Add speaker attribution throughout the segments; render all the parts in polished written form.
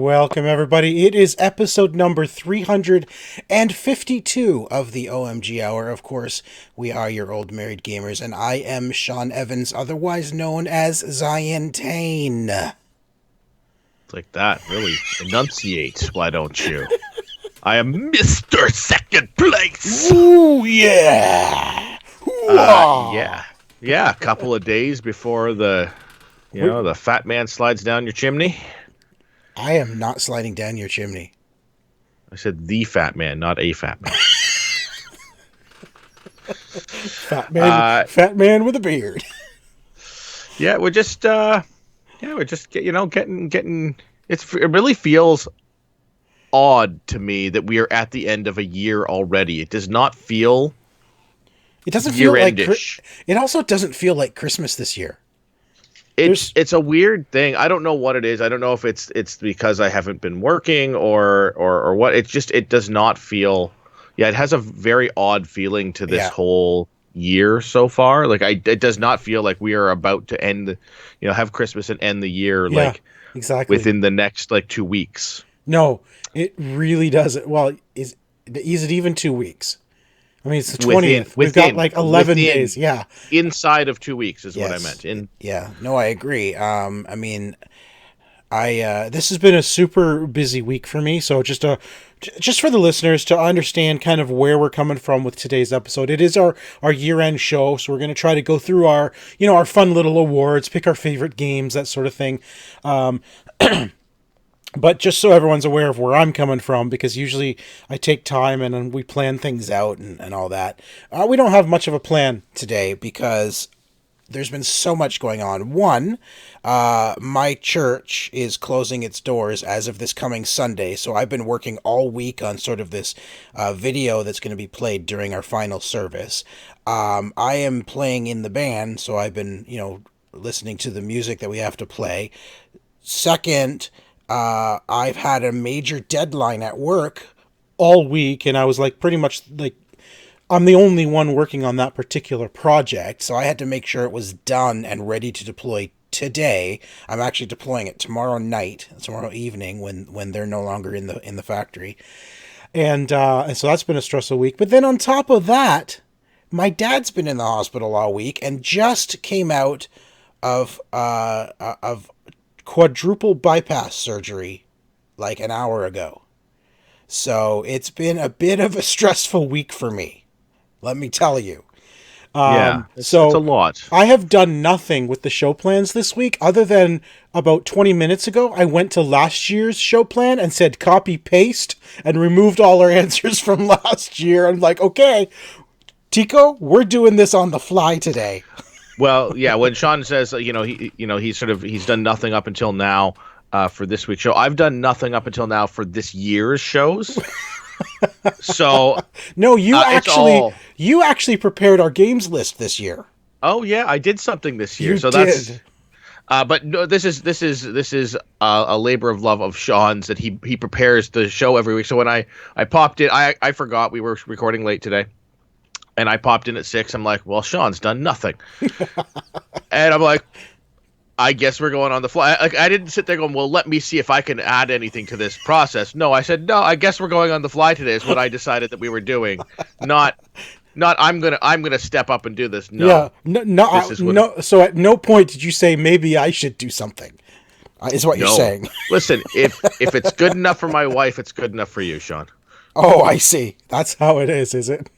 Speaker 1: Welcome, everybody. It is episode number 352 of the OMG Hour. Of course, we are your old married gamers, and I am Sean Evans, otherwise known as Zion Tane.
Speaker 2: Like that, really. Enunciate, why don't you? I am Mr. Second Place!
Speaker 1: Ooh, yeah!
Speaker 2: Yeah, a couple of days before the fat man slides down your chimney.
Speaker 1: I am not sliding down your chimney.
Speaker 2: I said the fat man, not a fat man.
Speaker 1: Fat man with a beard.
Speaker 2: Yeah, we're just getting. It really feels odd to me that we are at the end of a year already. It does not feel.
Speaker 1: It doesn't feel like. It also doesn't feel like Christmas this year.
Speaker 2: It's a weird thing. I don't know what it is. I don't know if it's because I haven't been working or what. It does not feel. Yeah, it has a very odd feeling to this whole year so far. Like it does not feel like we are about to end. Have Christmas and end the year
Speaker 1: exactly
Speaker 2: within the next 2 weeks.
Speaker 1: No, it really doesn't. Well, is it even 2 weeks? I mean, it's the 20th. We've got 11 days. Yeah.
Speaker 2: Inside of 2 weeks is what I meant.
Speaker 1: Yeah. No, I agree. I mean, this has been a super busy week for me. So just for the listeners to understand kind of where we're coming from with today's episode, it is our year-end show. So we're going to try to go through our fun little awards, pick our favorite games, that sort of thing. But just so everyone's aware of where I'm coming from, because usually I take time and we plan things out and all that. We don't have much of a plan today because there's been so much going on. One, my church is closing its doors as of this coming Sunday, so I've been working all week on sort of this video that's going to be played during our final service. I am playing in the band, so I've been, listening to the music that we have to play. Second, I've had a major deadline at work all week, and I was pretty much I'm the only one working on that particular project, so I had to make sure it was done and ready to deploy today. I'm actually deploying it tomorrow evening when they're no longer in the factory, and so that's been a stressful week. But then on top of that, my dad's been in the hospital all week and just came out of quadruple bypass surgery an hour ago. So it's been a bit of a stressful week for me, let me tell you.
Speaker 2: It's a lot.
Speaker 1: I have done nothing with the show plans this week other than about 20 minutes ago I went to last year's show plan and said copy paste and removed all our answers from last year. I'm like, okay, Tico, we're doing this on the fly today.
Speaker 2: Well, yeah. When Sean says, he's done nothing up until now for this week's show. I've done nothing up until now for this year's shows. So
Speaker 1: no, you actually prepared our games list this year.
Speaker 2: Oh yeah, I did something this year.
Speaker 1: That's.
Speaker 2: But no, this is a labor of love of Sean's that he prepares the show every week. So when I popped in, I forgot we were recording late today. And I popped in at 6. I'm like, well, Sean's done nothing. And I'm like, I guess we're going on the fly. I didn't sit there going, well, let me see if I can add anything to this process. No, I said, no, I guess we're going on the fly today is what I decided that we were doing. Not I'm gonna step up and do this. No.
Speaker 1: Yeah. So at no point did you say maybe I should do something. Is what you're saying.
Speaker 2: Listen, if it's good enough for my wife, it's good enough for you, Sean.
Speaker 1: Oh, I see. That's how it is it?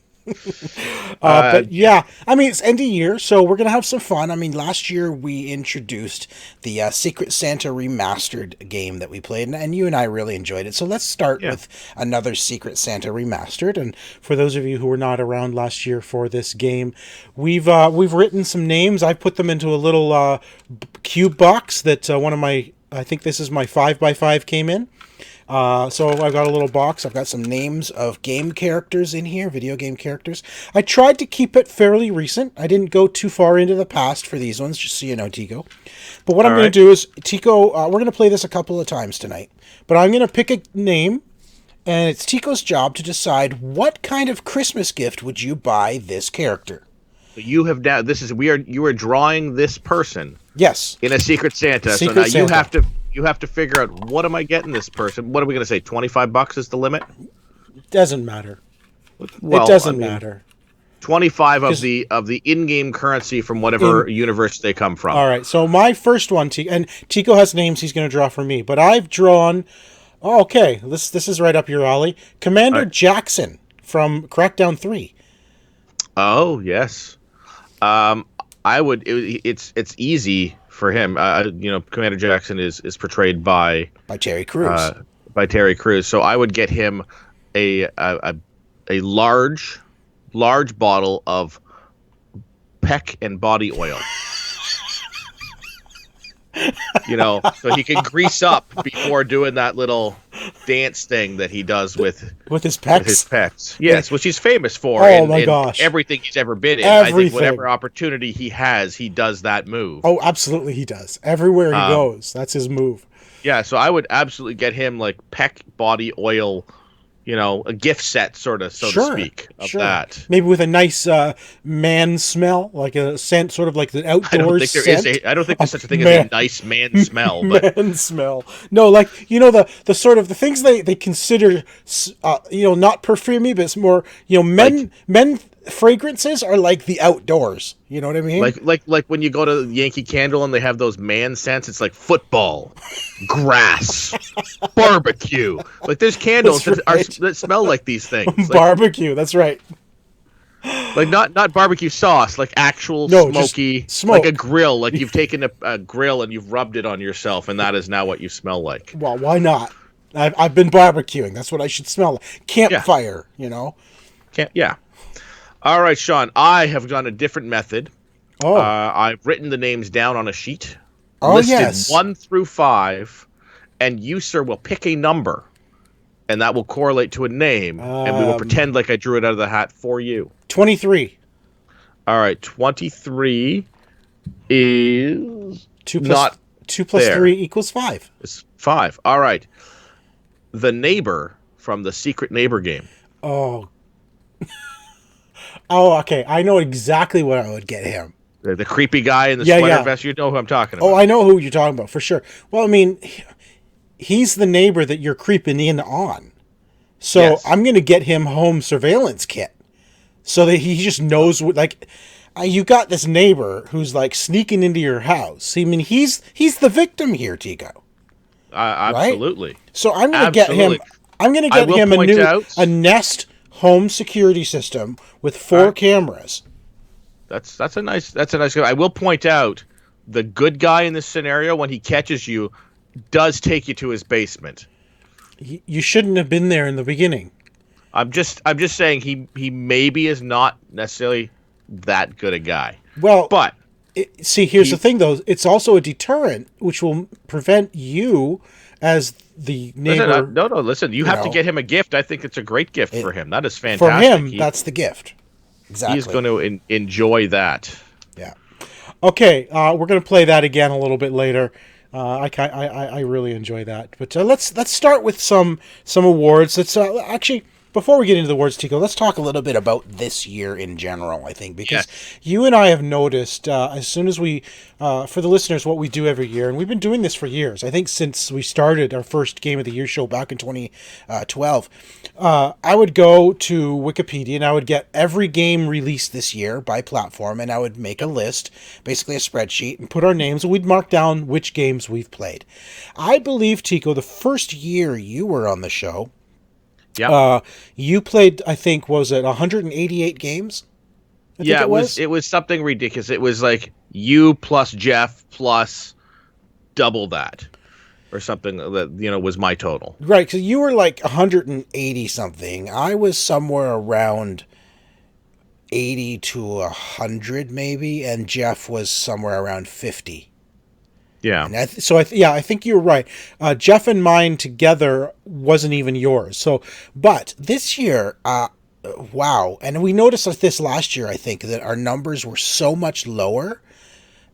Speaker 1: But yeah, I mean, it's end of year, so we're gonna have some fun. I mean, last year we introduced the Secret Santa remastered game that we played, and you and I really enjoyed it. So let's start with another Secret Santa remastered. And for those of you who were not around last year for this game, we've written some names. I put them into a little cube box that I think this is my 5x5 came in. So I've got a little box. I've got some names of game characters in here, video game characters. I tried to keep it fairly recent. I didn't go too far into the past for these ones, just so you know, Tico. But what I'm going to do is, Tico, we're going to play this a couple of times tonight. But I'm going to pick a name, and it's Tico's job to decide what kind of Christmas gift would you buy this character.
Speaker 2: You have now. You are drawing this person.
Speaker 1: Yes.
Speaker 2: In a Secret Santa.
Speaker 1: Secret Santa.
Speaker 2: you have to figure out, what am I getting this person? What are we going to say? $25 is the limit?
Speaker 1: Doesn't matter. It
Speaker 2: Well, I
Speaker 1: doesn't
Speaker 2: mean,
Speaker 1: matter.
Speaker 2: 25 of
Speaker 1: Because
Speaker 2: the in-game currency from
Speaker 1: in
Speaker 2: whatever universe they come from.
Speaker 1: all right, so my first one, and Tico has names he's going to draw for me, but I've drawn. Oh, okay, this is right up your alley.
Speaker 2: All
Speaker 1: Commander
Speaker 2: right.
Speaker 1: Jackson from Crackdown 3
Speaker 2: Oh, yes. Um, it's easy for him. Commander Jackson is portrayed
Speaker 1: by Terry Crews.
Speaker 2: uh, by Terry Crews. So I would get him a large bottle of Peck and body oil. So he can grease up before doing that little dance thing that he does
Speaker 1: With his
Speaker 2: with his
Speaker 1: pecs.
Speaker 2: pecs. Yes, which he's famous for
Speaker 1: Oh
Speaker 2: in,
Speaker 1: my
Speaker 2: in
Speaker 1: gosh.
Speaker 2: everything he's ever been in. I think
Speaker 1: Everything.
Speaker 2: whatever opportunity he has, he does that move.
Speaker 1: Oh, absolutely he does. Everywhere he
Speaker 2: Um,
Speaker 1: goes, that's his move.
Speaker 2: yeah, so I would absolutely get him like Peck body oil, a gift set sort of, so to
Speaker 1: Sure.
Speaker 2: speak, of
Speaker 1: Sure.
Speaker 2: that.
Speaker 1: Maybe with a nice man smell, like a scent, sort of like the outdoors scent.
Speaker 2: I don't think there's such a thing as a
Speaker 1: Man,
Speaker 2: nice man smell, but
Speaker 1: man smell. No, like the sort of the things they consider not perfumey, but it's more
Speaker 2: like
Speaker 1: men fragrances are like the outdoors. You know what I mean?
Speaker 2: like when you go to Yankee Candle and they have those man scents, it's like football, grass, barbecue. Like there's candles
Speaker 1: That's right.
Speaker 2: that smell like these things.
Speaker 1: Barbecue. That's right.
Speaker 2: Like not barbecue sauce, like actual
Speaker 1: No, just
Speaker 2: smoky,
Speaker 1: smoke.
Speaker 2: like a grill. Like you've taken a grill and you've rubbed it on yourself, and that is now what you smell like.
Speaker 1: Well, why not? I've been barbecuing. That's what I should smell like.
Speaker 2: Yeah,
Speaker 1: Campfire. You know.
Speaker 2: can't. Yeah. All right, Sean. I have done a different method.
Speaker 1: Oh.
Speaker 2: I've written the names down on a sheet,
Speaker 1: Oh,
Speaker 2: listed
Speaker 1: yes.
Speaker 2: 1 through 5, and you, sir, will pick a number, and that will correlate to a name, and we will pretend like I drew it out of the hat for you.
Speaker 1: 23.
Speaker 2: All right, 23 is
Speaker 1: 2 plus
Speaker 2: not
Speaker 1: 2 plus
Speaker 2: there.
Speaker 1: 3 equals 5.
Speaker 2: It's 5. All right. The neighbor from the Secret Neighbor game.
Speaker 1: Oh. Oh, okay. I know exactly what I would get him.
Speaker 2: The creepy guy in the
Speaker 1: Yeah,
Speaker 2: sweater
Speaker 1: yeah.
Speaker 2: vest. You know who I'm talking about.
Speaker 1: Oh, I know who you're talking about for sure. Well, I mean, he's the neighbor that you're creeping in on. So
Speaker 2: Yes.
Speaker 1: I'm going to get him home surveillance kit so that he just knows what, like, you got this neighbor who's like sneaking into your house. I mean, he's the victim here, Tico.
Speaker 2: Absolutely.
Speaker 1: So I'm going to get him.
Speaker 2: Absolutely.
Speaker 1: I'm going to
Speaker 2: I
Speaker 1: get
Speaker 2: will
Speaker 1: him
Speaker 2: point out-
Speaker 1: a Nest home security system with 4 cameras.
Speaker 2: That's a nice guy. I will point out the good guy in this scenario, when he catches you, does take you to his basement.
Speaker 1: You shouldn't have been there in the beginning.
Speaker 2: I'm just saying he maybe is not necessarily that good a guy.
Speaker 1: Well,
Speaker 2: But
Speaker 1: see, here's the thing, though. It's also a deterrent, which will prevent you as the neighbor.
Speaker 2: listen. You have to
Speaker 1: know.
Speaker 2: get him a gift. I think it's a great gift for him. That is
Speaker 1: For
Speaker 2: fantastic.
Speaker 1: him, that's the gift. Exactly.
Speaker 2: He's going to enjoy that.
Speaker 1: Yeah. Okay, we're going to play that again a little bit later. I really enjoy that. But let's start with some awards. Let's actually, before we get into the awards, Tico, let's talk a little bit about this year in general. I think because you and I have noticed as soon as we, for the listeners, what we do every year, and we've been doing this for years. I think since we started our first Game of the Year show back in 2012. I would go to Wikipedia and I would get every game released this year by platform, and I would make a list, basically a spreadsheet, and put our names, and we'd mark down which games we've played. I believe, Tico, the first year you were on the show, you played, I think, was it 188 games? I think
Speaker 2: it was something ridiculous. It was like you plus Jeff plus double that, or something that was my total.
Speaker 1: Right, because you were like 180 something. I was somewhere around 80 to 100 maybe, and Jeff was somewhere around 50.
Speaker 2: Yeah.
Speaker 1: And I think you're right. Jeff and mine together wasn't even yours. So, but this year, wow. And we noticed this last year, I think, that our numbers were so much lower.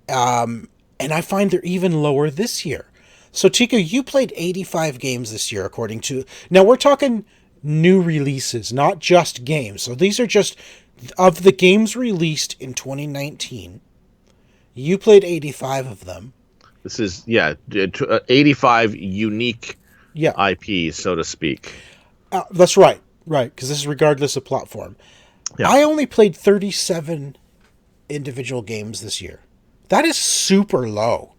Speaker 1: And I find they're even lower this year. So, Chico, you played 85 games this year, according to... Now, we're talking new releases, not just games. So these are just... Of the games released in 2019, you played 85 of them.
Speaker 2: This is 85 unique
Speaker 1: Yeah,
Speaker 2: IPs, so to speak.
Speaker 1: that's right. Right, because this is regardless of platform.
Speaker 2: Yeah.
Speaker 1: I only played 37 individual games this year. That is super low.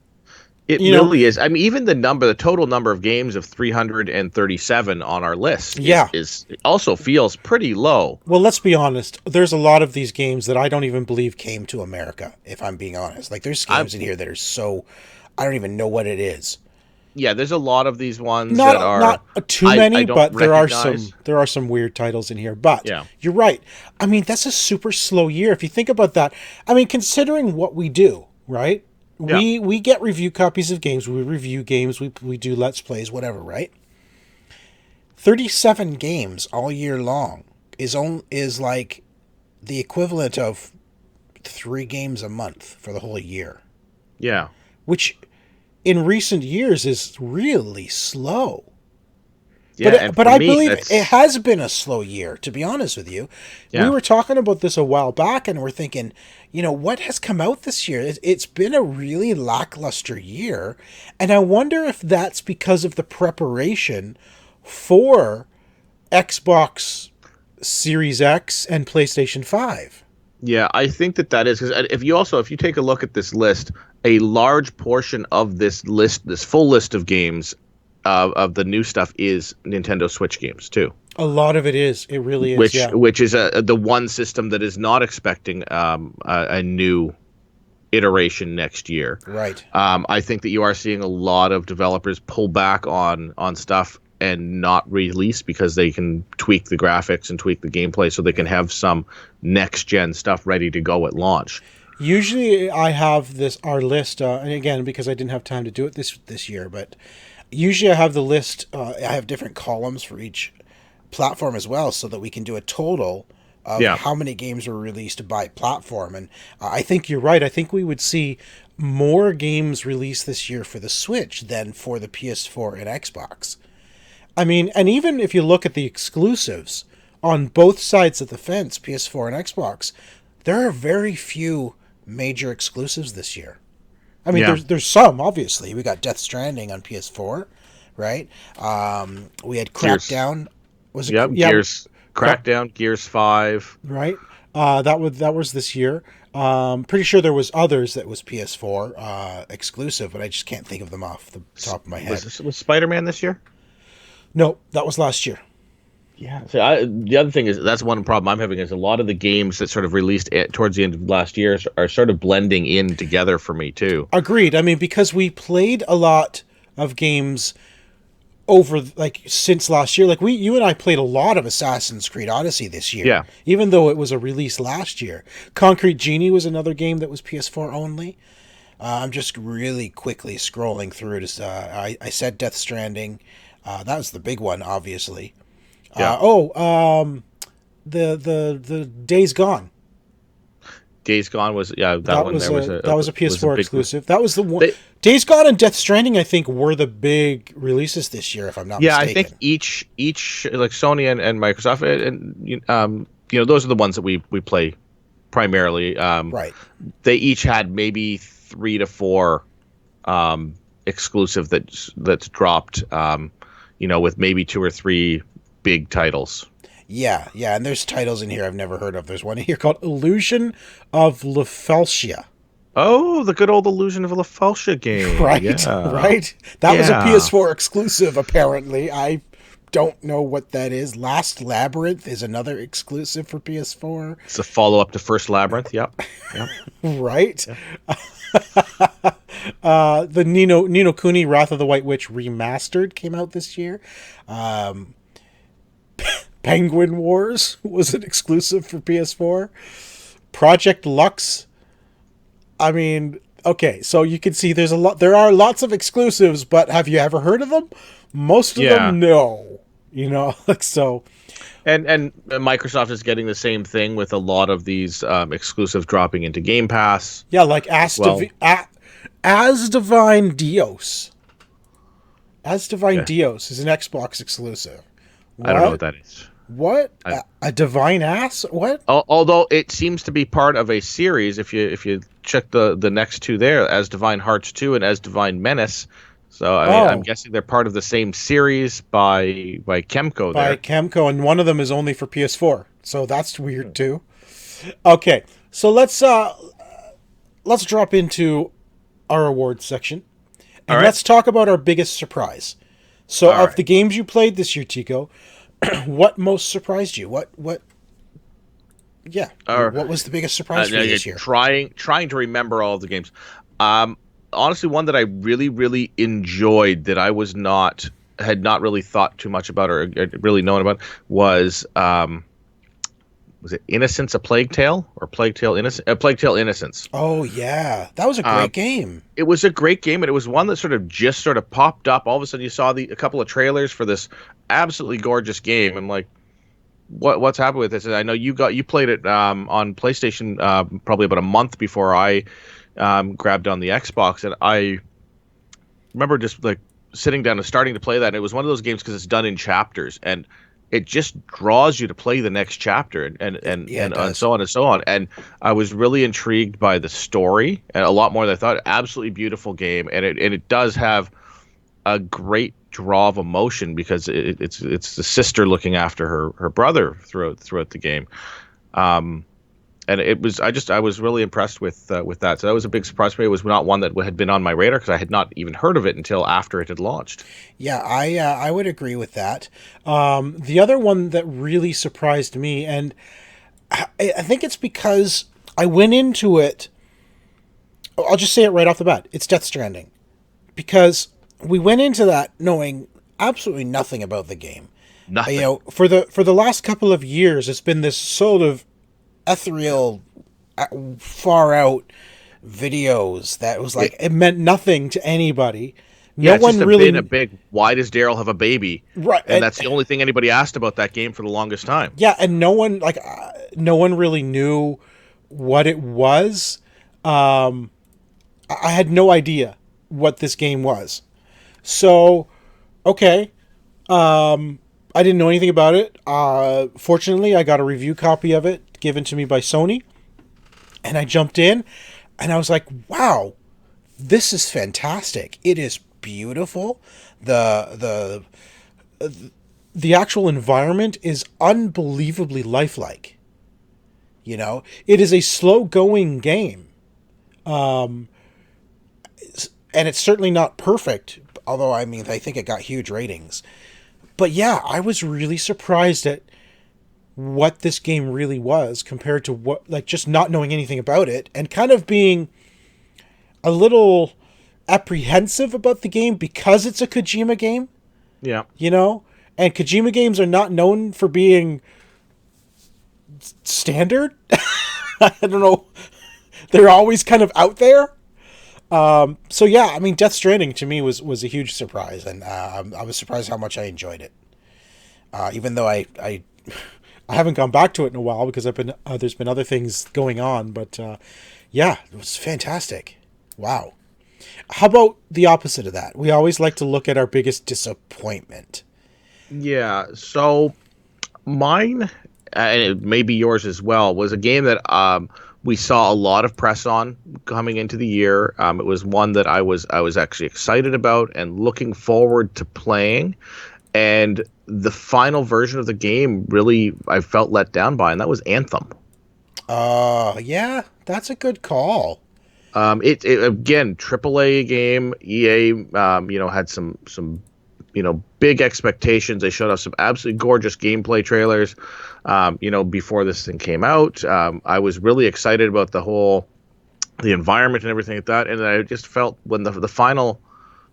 Speaker 2: It
Speaker 1: You know,
Speaker 2: really is. I mean, even the total number of games of 337 on our list
Speaker 1: yeah.
Speaker 2: is also feels pretty low.
Speaker 1: Well, let's be honest. There's a lot of these games that I don't even believe came to America, if I'm being honest. Like, there's
Speaker 2: I'm
Speaker 1: games in here that are so. I don't even know what it is.
Speaker 2: Yeah, there's a lot of these ones that
Speaker 1: Not
Speaker 2: are
Speaker 1: too
Speaker 2: I
Speaker 1: many,
Speaker 2: don't
Speaker 1: but
Speaker 2: recognize.
Speaker 1: there are some weird titles in here. But
Speaker 2: Yeah.
Speaker 1: you're right. I mean, that's a super slow year if you think about that. I mean, considering what we do, right?
Speaker 2: Yeah.
Speaker 1: We get review copies of games. We review games. We do let's plays, whatever, right? 37 games all year long is like the equivalent of 3 games a month for the whole year,
Speaker 2: Yeah.
Speaker 1: which in recent years is really slow.
Speaker 2: Yeah, and
Speaker 1: But
Speaker 2: for
Speaker 1: I
Speaker 2: me
Speaker 1: believe it
Speaker 2: that's
Speaker 1: has been a slow year, to be honest with you. We
Speaker 2: yeah.
Speaker 1: were talking about this a while back, and we're thinking, what has come out this year? It's been a really lackluster year, and I wonder if that's because of the preparation for Xbox Series X and PlayStation 5.
Speaker 2: Yeah, I think that is because if you take a look at this list, a large portion of this full list of games of the new stuff is Nintendo Switch games too,
Speaker 1: A lot of it is. It really is, yeah.
Speaker 2: which is the one system that is not expecting a new iteration next year.
Speaker 1: Right.
Speaker 2: I think that you are seeing a lot of developers pull back on stuff and not release because they can tweak the graphics and tweak the gameplay so they can have some next gen stuff ready to go at launch.
Speaker 1: Usually I have our list, and again, because I didn't have time to do it this year, but usually I have the list, I have different columns for each platform as well so that we can do a total of
Speaker 2: Yeah.
Speaker 1: how many games were released by platform. And I think you're right. I think we would see more games released this year for the Switch than for the PS4 and Xbox. I mean, and even if you look at the exclusives on both sides of the fence, PS4 and Xbox, there are very few major exclusives this year. I mean,
Speaker 2: Yeah.
Speaker 1: there's some, obviously. We got Death Stranding on PS4, right? We had
Speaker 2: Gears.
Speaker 1: Crackdown. Was it?
Speaker 2: Yep.
Speaker 1: Yeah,
Speaker 2: Gears Crackdown, Gears 5.
Speaker 1: right. That was this year. Pretty sure there was others that was PS4 exclusive, but I just can't think of them off the top of my head.
Speaker 2: Was Spider-Man this year?
Speaker 1: No, that was last year.
Speaker 2: Yeah. So the other thing is that's one problem I'm having is a lot of the games that sort of released towards the end of last year are sort of blending in together for me too.
Speaker 1: Agreed. I mean, because we played a lot of games over like since last year. Like you and I played a lot of Assassin's Creed Odyssey this year.
Speaker 2: Yeah.
Speaker 1: Even though it was a release last year. Concrete Genie was another game that was PS4 only. I'm just really quickly scrolling through it. I said Death Stranding. That was the big one, obviously.
Speaker 2: Yeah.
Speaker 1: The Days Gone.
Speaker 2: Days Gone was that one
Speaker 1: Was
Speaker 2: there was
Speaker 1: that was a PS4
Speaker 2: big
Speaker 1: exclusive. That was the one.
Speaker 2: They-
Speaker 1: Days Gone and Death Stranding, I think, were the big releases this year, if I'm not
Speaker 2: Yeah,
Speaker 1: mistaken.
Speaker 2: I think each like Sony and Microsoft those are the ones that we play primarily.
Speaker 1: Right.
Speaker 2: They each had maybe 3 to 4 exclusive that's dropped. With maybe 2 or 3 big titles.
Speaker 1: Yeah, and there's titles in here I've never heard of. There's one in here called Illusion of Lephalsia.
Speaker 2: Oh, the good old Illusion of Lephalsia game.
Speaker 1: Right,
Speaker 2: Yeah.
Speaker 1: right. That was a
Speaker 2: Yeah.
Speaker 1: PS4 exclusive, apparently. I don't know what that is. Last Labyrinth is another exclusive for PS4.
Speaker 2: It's a follow-up to First Labyrinth. Yep.
Speaker 1: Right. The Nino Kuni Wrath of the White Witch remastered came out this year. Penguin Wars was an exclusive for PS4. Project Lux. I mean, okay, so you can see there are lots of exclusives, but have you ever heard of them? Most of them, no. Like so.
Speaker 2: And Microsoft is getting the same thing with a lot of these exclusive dropping into Game Pass.
Speaker 1: Yeah, like As Divine Dios. As Divine Dios is an Xbox exclusive.
Speaker 2: I don't know what that is.
Speaker 1: What? A divine ass? What?
Speaker 2: Although it seems to be part of a series, if you check the next two there, As Divine Hearts 2 and As Divine Menace. So I mean, I'm
Speaker 1: Oh,
Speaker 2: guessing they're part of the same series by Kemco
Speaker 1: by
Speaker 2: there.
Speaker 1: Kemco, and one of them is only for PS4. So that's weird too. Okay, so let's drop into our awards section,
Speaker 2: All
Speaker 1: and
Speaker 2: right.
Speaker 1: let's talk about our biggest surprise. So,
Speaker 2: All
Speaker 1: of
Speaker 2: right.
Speaker 1: the games you played this year, Tico, what most surprised you? Yeah,
Speaker 2: All
Speaker 1: what was the biggest
Speaker 2: right.
Speaker 1: surprise for you this year?
Speaker 2: Trying to remember all of the games. Um, Honestly, one that I really enjoyed that I had not really thought too much about or really known about was it Innocence, a Plague Tale, or Plague Tale Innocence, a Plague Tale Innocence.
Speaker 1: Oh yeah, that was a
Speaker 2: Uh,
Speaker 1: great game.
Speaker 2: it was a great game, and it was one that sort of popped up. All of a sudden, you saw a couple of trailers for this absolutely gorgeous game. I'm like, what's happened with this? And I know you played it on PlayStation probably about a month before I grabbed on the Xbox, and I remember just like sitting down and starting to play that. And it was one of those games because it's done in chapters, and it just draws you to play the next chapter,
Speaker 1: Yeah, it
Speaker 2: and
Speaker 1: does.
Speaker 2: so on and so on. And I was really intrigued by the story, and a lot more than I thought. Absolutely beautiful game, and it does have a great draw of emotion because it's the sister looking after her brother throughout the game. Um, and it was I was really impressed with that. So that was a big surprise for me. It was not one that had been on my radar because I had not even heard of it until after it had launched.
Speaker 1: Yeah, I would agree with that. The other one that really surprised me, and I think it's because I went into it. I'll just say it right off the bat. It's Death Stranding, because we went into that knowing absolutely nothing about the game.
Speaker 2: Nothing.
Speaker 1: For the last couple of years, it's been this sort of ethereal, far out videos that was like
Speaker 2: It,
Speaker 1: it meant nothing to anybody. No
Speaker 2: yeah, it's just
Speaker 1: one
Speaker 2: been a
Speaker 1: really
Speaker 2: big. Why does Daryl have a baby?
Speaker 1: right.
Speaker 2: And that's the only thing anybody asked about that game for the longest time.
Speaker 1: Yeah, and no one really knew what it was. I had no idea what this game was. So, okay, I didn't know anything about it. Fortunately, I got a review copy of it given to me by Sony, and I jumped in, and I was like, "Wow, this is fantastic! It is beautiful. The the actual environment is unbelievably lifelike. It is a slow going game, and it's certainly not perfect. Although I mean, I think it got huge ratings. But yeah, I was really surprised at what this game really was compared to what, like, just not knowing anything about it and kind of being a little apprehensive about the game because it's a Kojima game,
Speaker 2: Yeah.
Speaker 1: you know? And Kojima games are not known for being standard. I don't know. They're always kind of out there. So yeah, I mean, Death Stranding to me was a huge surprise, and I was surprised how much I enjoyed it. Even though I haven't gone back to it in a while because there's been other things going on, but yeah, it was fantastic. Wow. How about the opposite of that? We always like to look at our biggest disappointment.
Speaker 2: Yeah. So mine, and it may be yours as well, was a game that we saw a lot of press on coming into the year. It was one that I was actually excited about and looking forward to playing. And the final version of the game really I felt let down by, and that was Anthem.
Speaker 1: Yeah, that's a good call.
Speaker 2: It again, AAA game. EA, had some big expectations. They showed us some absolutely gorgeous gameplay trailers, before this thing came out. I was really excited about the environment and everything like that. And I just felt when the final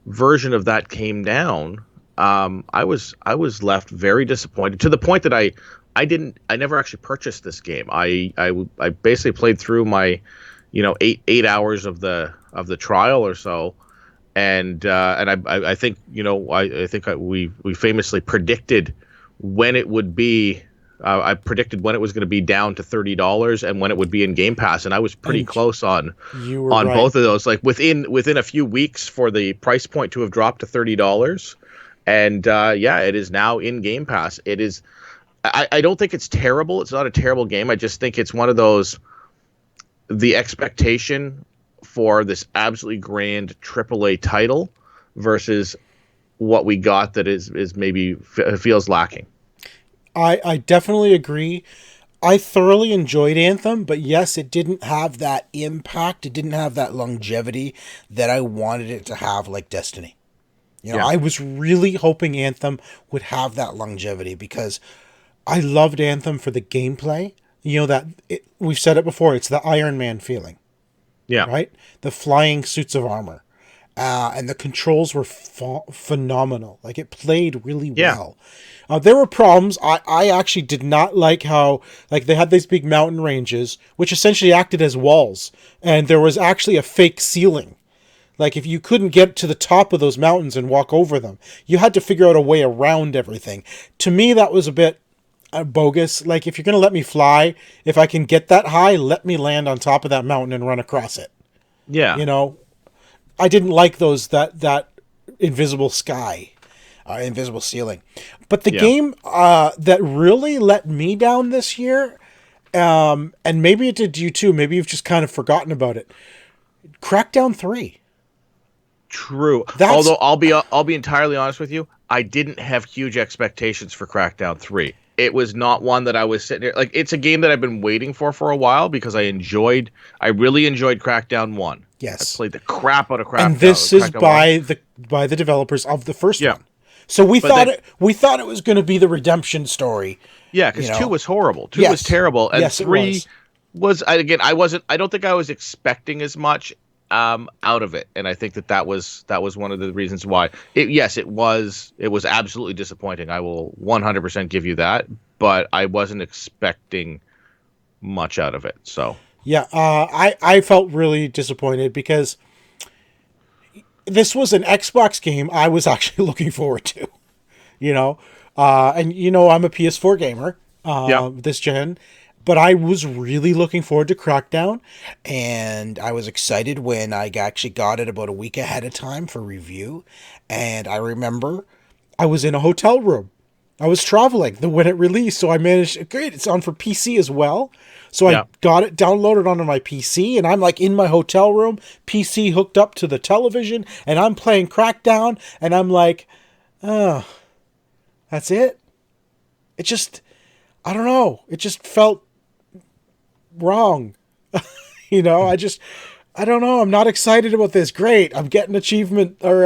Speaker 2: version of that came down, I was left very disappointed to the point that I never actually purchased this game. I basically played through my, 8 hours of the trial or so, and I think we famously predicted when it would be. I predicted when it was going to be down to $30 and when it would be in Game Pass, and I was pretty
Speaker 1: And
Speaker 2: close
Speaker 1: you were
Speaker 2: on
Speaker 1: right.
Speaker 2: both of those. Like within a few weeks for the price point to have dropped to $30, and yeah, it is now in Game Pass. It is. I don't think it's terrible. It's not a terrible game. I just think it's one of those. The expectation for this absolutely grand AAA title versus what we got that is maybe feels lacking.
Speaker 1: I definitely agree. I thoroughly enjoyed Anthem, but yes, it didn't have that impact. It didn't have that longevity that I wanted it to have, like Destiny.
Speaker 2: Yeah.
Speaker 1: I was really hoping Anthem would have that longevity because I loved Anthem for the gameplay. We've said it before, it's the Iron Man feeling,
Speaker 2: Yeah.
Speaker 1: right? The flying suits of armor. And the controls were phenomenal. Like, it played really
Speaker 2: Yeah.
Speaker 1: well. There were problems. I actually did not like how, like, they had these big mountain ranges, which essentially acted as walls, and there was actually a fake ceiling. Like, if you couldn't get to the top of those mountains and walk over them, you had to figure out a way around everything. To me, that was a bit bogus. Like, if you're going to let me fly, if I can get that high, let me land on top of that mountain and run across it.
Speaker 2: Yeah.
Speaker 1: You know, I didn't like that invisible sky, invisible ceiling. But the
Speaker 2: Yeah.
Speaker 1: game that really let me down this year, and maybe it did you too, maybe you've just kind of forgotten about it, Crackdown 3.
Speaker 2: True.
Speaker 1: That's
Speaker 2: Although I'll be entirely honest with you, I didn't have huge expectations for Crackdown 3. It was not one that I was sitting here like it's a game that I've been waiting for a while because I really enjoyed Crackdown 1. I
Speaker 1: Yes.
Speaker 2: played the crap out of
Speaker 1: And this is
Speaker 2: Crackdown 1.
Speaker 1: by the developers of the first
Speaker 2: Yeah.
Speaker 1: one. So we
Speaker 2: But
Speaker 1: thought
Speaker 2: then
Speaker 1: it was going to be the redemption story,
Speaker 2: yeah,
Speaker 1: you
Speaker 2: cuz 2
Speaker 1: know.
Speaker 2: was horrible. 2 was
Speaker 1: Yes.
Speaker 2: terrible and
Speaker 1: Yes, it
Speaker 2: 3
Speaker 1: was.
Speaker 2: again I don't think I was expecting as much out of it, and I think that was one of the reasons why it was absolutely disappointing. I will 100% give you that, but I wasn't expecting much out of it. So
Speaker 1: Yeah, I felt really disappointed because this was an Xbox game I was actually looking forward to, you know. And I'm a PS4 gamer,
Speaker 2: yeah,
Speaker 1: this gen, but I was really looking forward to Crackdown, and I was excited when I actually got it about a week ahead of time for review. And I remember I was in a hotel room. I was traveling when it released, so I managed. Great, it's on for PC as well. So I
Speaker 2: yeah,
Speaker 1: got it downloaded onto my PC, and I'm like in my hotel room, PC hooked up to the television, and I'm playing Crackdown, and I'm like, oh, that's it. It just, I don't know. It just felt wrong. I don't know. I'm not excited about this. Great. I'm getting achievement or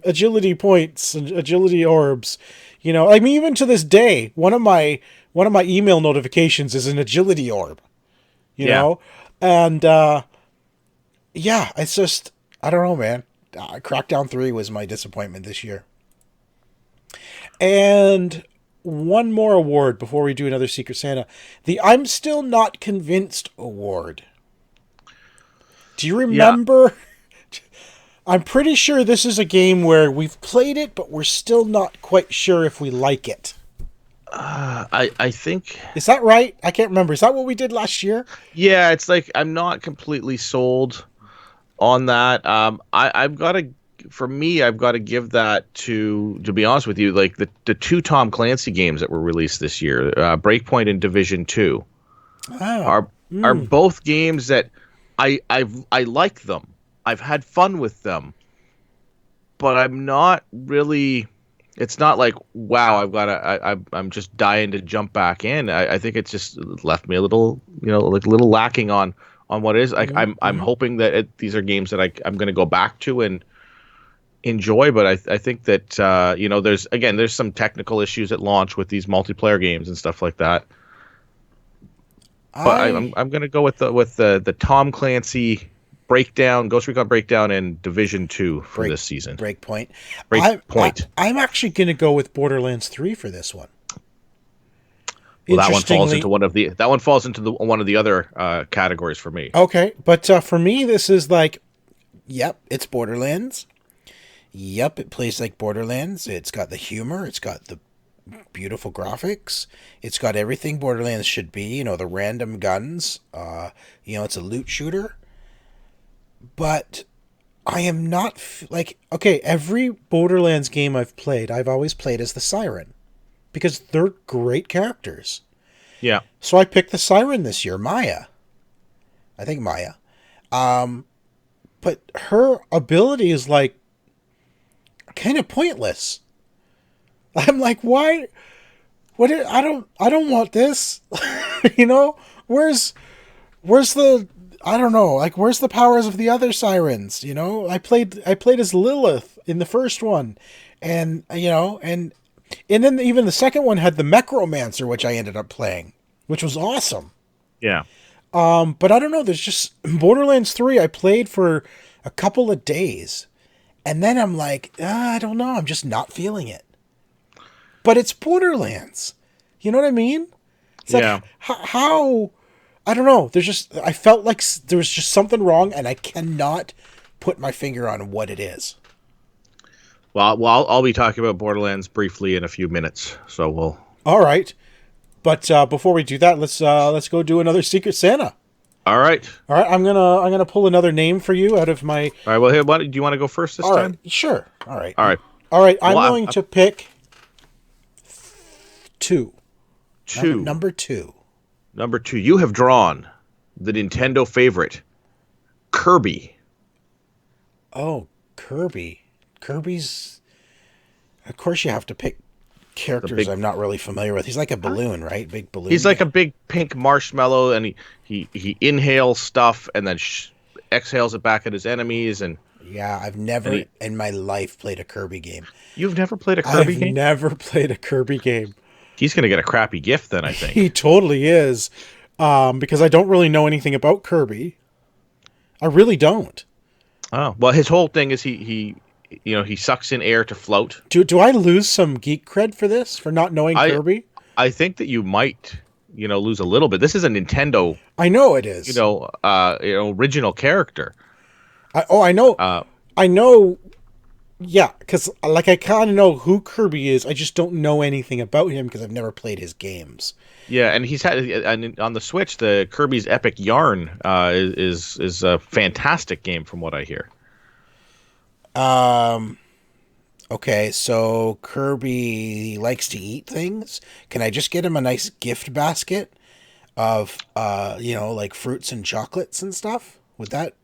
Speaker 1: agility points and agility orbs. I mean, even to this day, one of my email notifications is an agility orb, you
Speaker 2: yeah.
Speaker 1: know? And yeah, it's just, I don't know, man. Crackdown 3 was my disappointment this year. And one more award before we do another Secret Santa. The I'm Still Not Convinced award. Do you
Speaker 2: Yeah,
Speaker 1: remember? I'm pretty sure this is a game where we've played it, but we're still not quite sure if we like it.
Speaker 2: I think
Speaker 1: Is that right? I can't remember. Is that what we did last year?
Speaker 2: yeah. It's like I'm not completely sold on that. I've got to for me, I've got to give that to be honest with you, like the two Tom Clancy games that were released this year, Breakpoint and Division 2,
Speaker 1: Oh.
Speaker 2: are are both games that I like them. I've had fun with them, but I'm not really. It's not like wow, I'm just dying to jump back in. I think it's just left me a little, like a little lacking on what is. Like I'm hoping that these are games that I'm going to go back to and enjoy. But I think that there's some technical issues at launch with these multiplayer games and stuff like that. But
Speaker 1: I
Speaker 2: I'm gonna go with the Tom Clancy Breakdown, Ghost Recon Breakdown, and Division 2 for
Speaker 1: break
Speaker 2: this season.
Speaker 1: Breakpoint.
Speaker 2: Breakpoint.
Speaker 1: I'm actually going to go with Borderlands 3 for this one.
Speaker 2: Well, that one falls into
Speaker 1: Interestingly,
Speaker 2: one of the other categories for me.
Speaker 1: okay, but for me, this is like, yep, it's Borderlands. Yep, it plays like Borderlands. It's got the humor. It's got the beautiful graphics. It's got everything Borderlands should be. The random guns. It's a loot shooter. But I am not like, okay, every Borderlands game I've played, I've always played as the Siren because they're great characters.
Speaker 2: Yeah,
Speaker 1: So I picked the Siren this year, Maya. I think Maya. but her ability is like kind of pointless. I'm like, why? I don't want this. You know, where's the I don't know, like where's the powers of the other sirens? You know, I played as Lilith in the first one, and you know, and then even the second one had the Mechromancer, which I ended up playing, which was awesome.
Speaker 2: Yeah.
Speaker 1: But I don't know. There's just Borderlands 3. I played for a couple of days, and then I'm like, I don't know. I'm just not feeling it. But it's Borderlands. You know what I mean? It's
Speaker 2: Yeah.
Speaker 1: like how I don't know. I felt like there was just something wrong, and I cannot put my finger on what it is.
Speaker 2: Well, I'll be talking about Borderlands briefly in a few minutes, so we'll.
Speaker 1: All right, but before we do that, let's go do another Secret Santa.
Speaker 2: All right.
Speaker 1: All right, I'm gonna pull another name for you out of my.
Speaker 2: All right. Well, here, do you want to go first this
Speaker 1: All
Speaker 2: time?
Speaker 1: right, sure. All right.
Speaker 2: All right.
Speaker 1: All right. I'm
Speaker 2: Well,
Speaker 1: going to pick two.
Speaker 2: Two.
Speaker 1: Number two.
Speaker 2: Number two. You have drawn the Nintendo favorite, Kirby.
Speaker 1: Oh, Kirby. Kirby's. Of course, you have to pick characters I'm not really familiar with. He's like a balloon, right? Big balloon.
Speaker 2: He's like a big pink marshmallow, and he inhales stuff and then exhales it back at his enemies. And
Speaker 1: yeah, I've never in my life played a Kirby game.
Speaker 2: you've never played a Kirby game?
Speaker 1: I've never played a Kirby game.
Speaker 2: He's gonna get a crappy gift then, I think.
Speaker 1: He totally is, because I don't really know anything about Kirby. I really don't.
Speaker 2: Oh well, his whole thing is he sucks in air to float.
Speaker 1: Do I lose some geek cred for this for not knowing Kirby?
Speaker 2: I think that you might lose a little bit. This is a Nintendo.
Speaker 1: I know it is.
Speaker 2: Original character.
Speaker 1: I know. I know. Yeah, because like I kind of know who Kirby is. I just don't know anything about him because I've never played his games.
Speaker 2: Yeah, and he's had on the Switch, the Kirby's Epic Yarn is a fantastic game from what I hear.
Speaker 1: Okay, so Kirby likes to eat things. Can I just get him a nice gift basket of like fruits and chocolates and stuff? Would that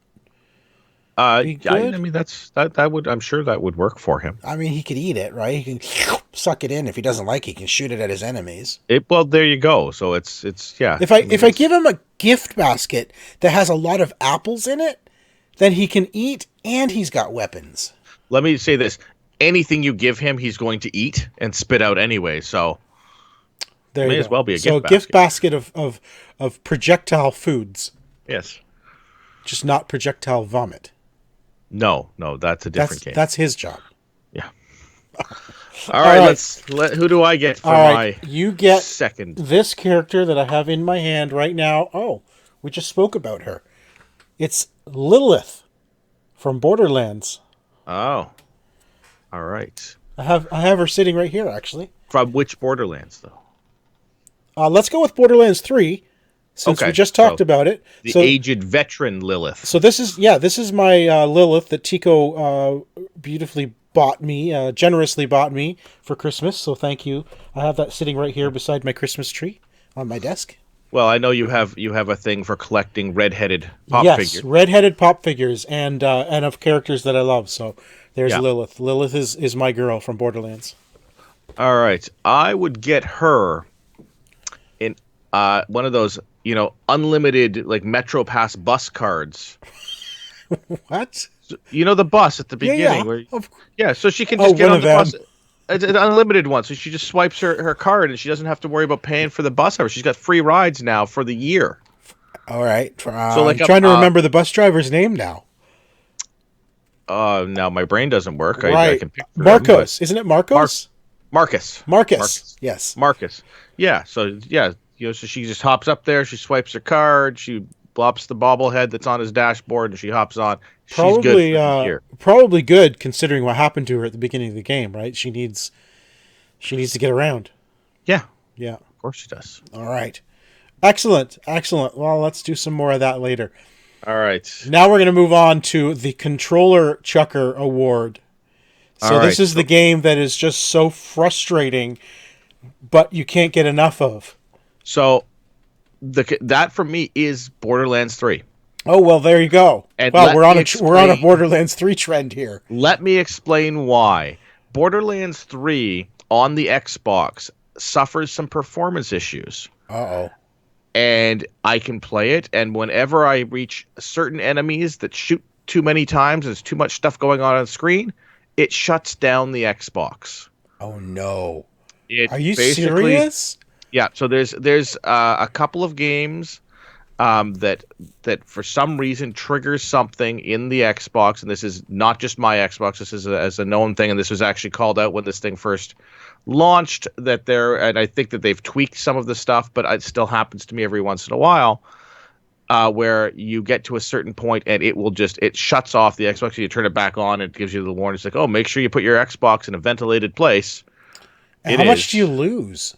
Speaker 1: be good?
Speaker 2: I mean that would, I'm sure that would work for him.
Speaker 1: I mean, he could eat it, right? He can suck it in. If he doesn't like it, he can shoot it at his enemies.
Speaker 2: Well, there you go. So it's yeah.
Speaker 1: If I give him a gift basket that has a lot of apples in it, then he can eat and he's got weapons.
Speaker 2: Let me say this. Anything you give him, he's going to eat and spit out anyway. So
Speaker 1: there
Speaker 2: may
Speaker 1: you
Speaker 2: as
Speaker 1: go.
Speaker 2: well be a
Speaker 1: so
Speaker 2: gift basket.
Speaker 1: gift basket of projectile foods.
Speaker 2: Yes.
Speaker 1: Just not projectile vomit.
Speaker 2: No, that's a different game.
Speaker 1: That's his job.
Speaker 2: Yeah. All right. Who do I get for my
Speaker 1: you get
Speaker 2: second?
Speaker 1: This character that I have in my hand right now. Oh, we just spoke about her. It's Lilith from Borderlands.
Speaker 2: Oh. All right.
Speaker 1: I have her sitting right here, actually.
Speaker 2: From which Borderlands, though?
Speaker 1: Let's go with Borderlands 3, since we just talked about it.
Speaker 2: The aged veteran Lilith.
Speaker 1: So this is my Lilith that Tico beautifully generously bought me for Christmas. So thank you. I have that sitting right here beside my Christmas tree on my desk.
Speaker 2: Well, I know you have a thing for collecting red-headed pop figures.
Speaker 1: Yes, red-headed pop figures and of characters that I love. So there's Lilith. Lilith is my girl from Borderlands.
Speaker 2: All right. I would get her in one of those, unlimited like Metro Pass bus cards.
Speaker 1: What?
Speaker 2: The bus at the beginning.
Speaker 1: Yeah.
Speaker 2: So she can just get on the
Speaker 1: them.
Speaker 2: bus. It's an unlimited one, so she just swipes her card and she doesn't have to worry about paying for the bus hour. She's got free rides now for the year.
Speaker 1: All right. So I'm trying to remember the bus driver's name now.
Speaker 2: Now my brain doesn't work.
Speaker 1: Right.
Speaker 2: I can pick
Speaker 1: Marcos. Isn't it Marcos?
Speaker 2: Marcus.
Speaker 1: Yes.
Speaker 2: Marcus. Yeah. So so she just hops up there. She swipes her card. She blops the bobblehead that's on his dashboard, and she hops on. She's good.
Speaker 1: Probably good considering what happened to her at the beginning of the game, right? She needs to get around.
Speaker 2: Yeah.
Speaker 1: Yeah.
Speaker 2: Of course she does.
Speaker 1: All right. Excellent. Well, let's do some more of that later.
Speaker 2: All right.
Speaker 1: Now we're going to move on to the Controller Chucker Award. So this is the game that is just so frustrating, but you can't get enough of.
Speaker 2: So that for me is Borderlands 3.
Speaker 1: Oh well, there you go.
Speaker 2: And
Speaker 1: Well, we're on a Borderlands 3 trend here.
Speaker 2: let me explain why. Borderlands 3 on the Xbox suffers some performance issues.
Speaker 1: Uh-oh.
Speaker 2: And I can play it, and whenever I reach certain enemies that shoot too many times, there's too much stuff going on the screen, it shuts down the Xbox.
Speaker 1: Oh no.
Speaker 2: It
Speaker 1: Are you
Speaker 2: basically,
Speaker 1: serious?
Speaker 2: yeah. So there's a couple of games that for some reason triggers something in the Xbox, and this is not just my Xbox. This is as a known thing, and this was actually called out when this thing first launched. And I think that they've tweaked some of the stuff, but it still happens to me every once in a while. Where you get to a certain point and it shuts off the Xbox. And you turn it back on, and it gives you the warning. It's like, oh, make sure you put your Xbox in a ventilated place.
Speaker 1: And how much do you lose?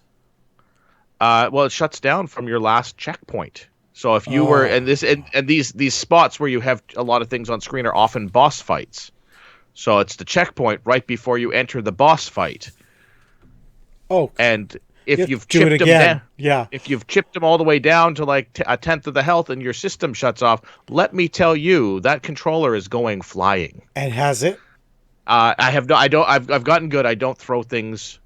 Speaker 2: Well, it shuts down from your last checkpoint. So if you were and these spots where you have a lot of things on screen are often boss fights. So it's the checkpoint right before you enter the boss fight.
Speaker 1: Oh,
Speaker 2: and if you've
Speaker 1: do
Speaker 2: chipped
Speaker 1: it
Speaker 2: them
Speaker 1: again.
Speaker 2: down, if you've chipped them all the way down to like a tenth of the health and your system shuts off, let me tell you that controller is going flying.
Speaker 1: And has it?
Speaker 2: I've gotten good. I don't throw things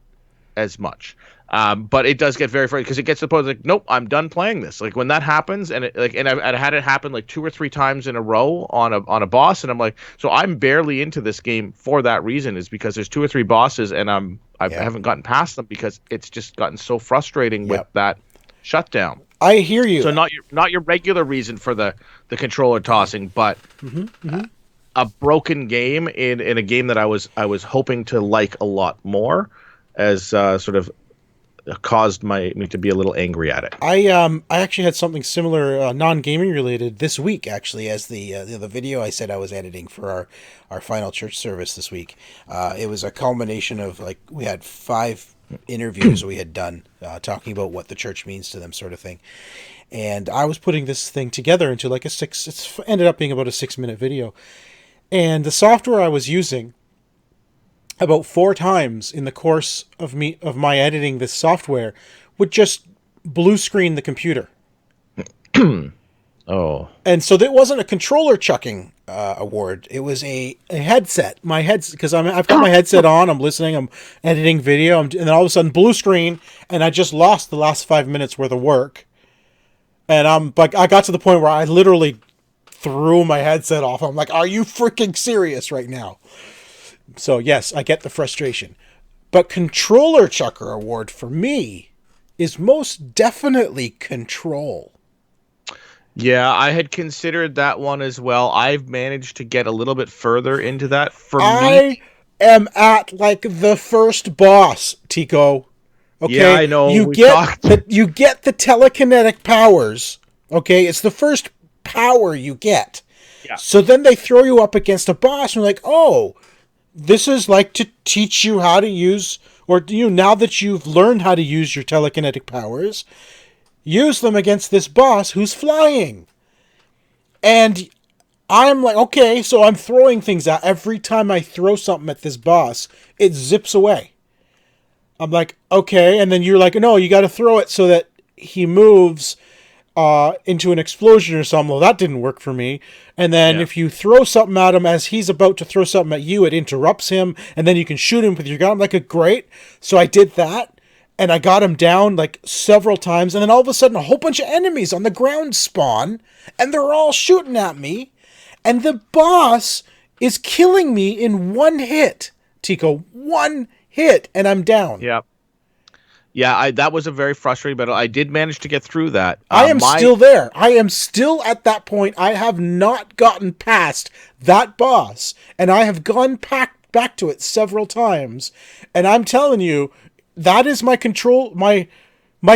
Speaker 2: as much. But it does get very frustrating because it gets to the point like, nope, I'm done playing this. Like when that happens, and I've had it happen like 2 or 3 times in a row on a boss, and I'm like, so I'm barely into this game for that reason, is because there's 2 or 3 bosses, and I haven't gotten past them because it's just gotten so frustrating with that shutdown.
Speaker 1: I hear you.
Speaker 2: So not your regular reason for the controller tossing, but a broken game in a game that I was hoping to like a lot more, as sort of caused me to be a little angry at it.
Speaker 1: I actually had something similar, non-gaming related, this week actually, as the video I said I was editing for our final church service this week. It was a culmination of, like, we had 5 interviews we had done talking about what the church means to them, sort of thing. And I was putting this thing together into like it's ended up being about a 6-minute video. And the software I was using, about 4 times in the course of my editing this software, would just blue screen the computer.
Speaker 2: Oh.
Speaker 1: And so it wasn't a controller chucking award. It was a headset. My headset, because I've got my headset on. I'm listening. I'm editing video. And then all of a sudden, blue screen, and I just lost the last 5 minutes worth of work. And I got to the point where I literally threw my headset off. I'm like, "Are you freaking serious right now?" So yes, I get the frustration. But controller chucker award for me is most definitely Control.
Speaker 2: Yeah, I had considered that one as well. I've managed to get a little bit further into that.
Speaker 1: I am at like the first boss, Tico. Okay,
Speaker 2: yeah, I know.
Speaker 1: You get the telekinetic powers. Okay, it's the first power you get.
Speaker 2: Yeah.
Speaker 1: So then they throw you up against a boss, and you're like, oh, this is like to teach you how to use, or now that you've learned how to use your telekinetic powers, use them against this boss who's flying. And I'm like, okay, so I'm throwing things out. Every time I throw something at this boss, it zips away. I'm like, okay, and then you're like, no, you got to throw it so that he moves into an explosion or something. Well, that didn't work for me. And then if you throw something at him as he's about to throw something at you, it interrupts him, and then you can shoot him with your gun. I'm like, great. So I did that, and I got him down like several times, and then all of a sudden a whole bunch of enemies on the ground spawn, and they're all shooting at me, and the boss is killing me in 1 hit. Tico, 1 hit, and I'm down.
Speaker 2: Yep. Yeah, that was a very frustrating, but I did manage to get through that.
Speaker 1: I am still there. I am still at that point. I have not gotten past that boss, and I have gone back to it several times. And I'm telling you, that is my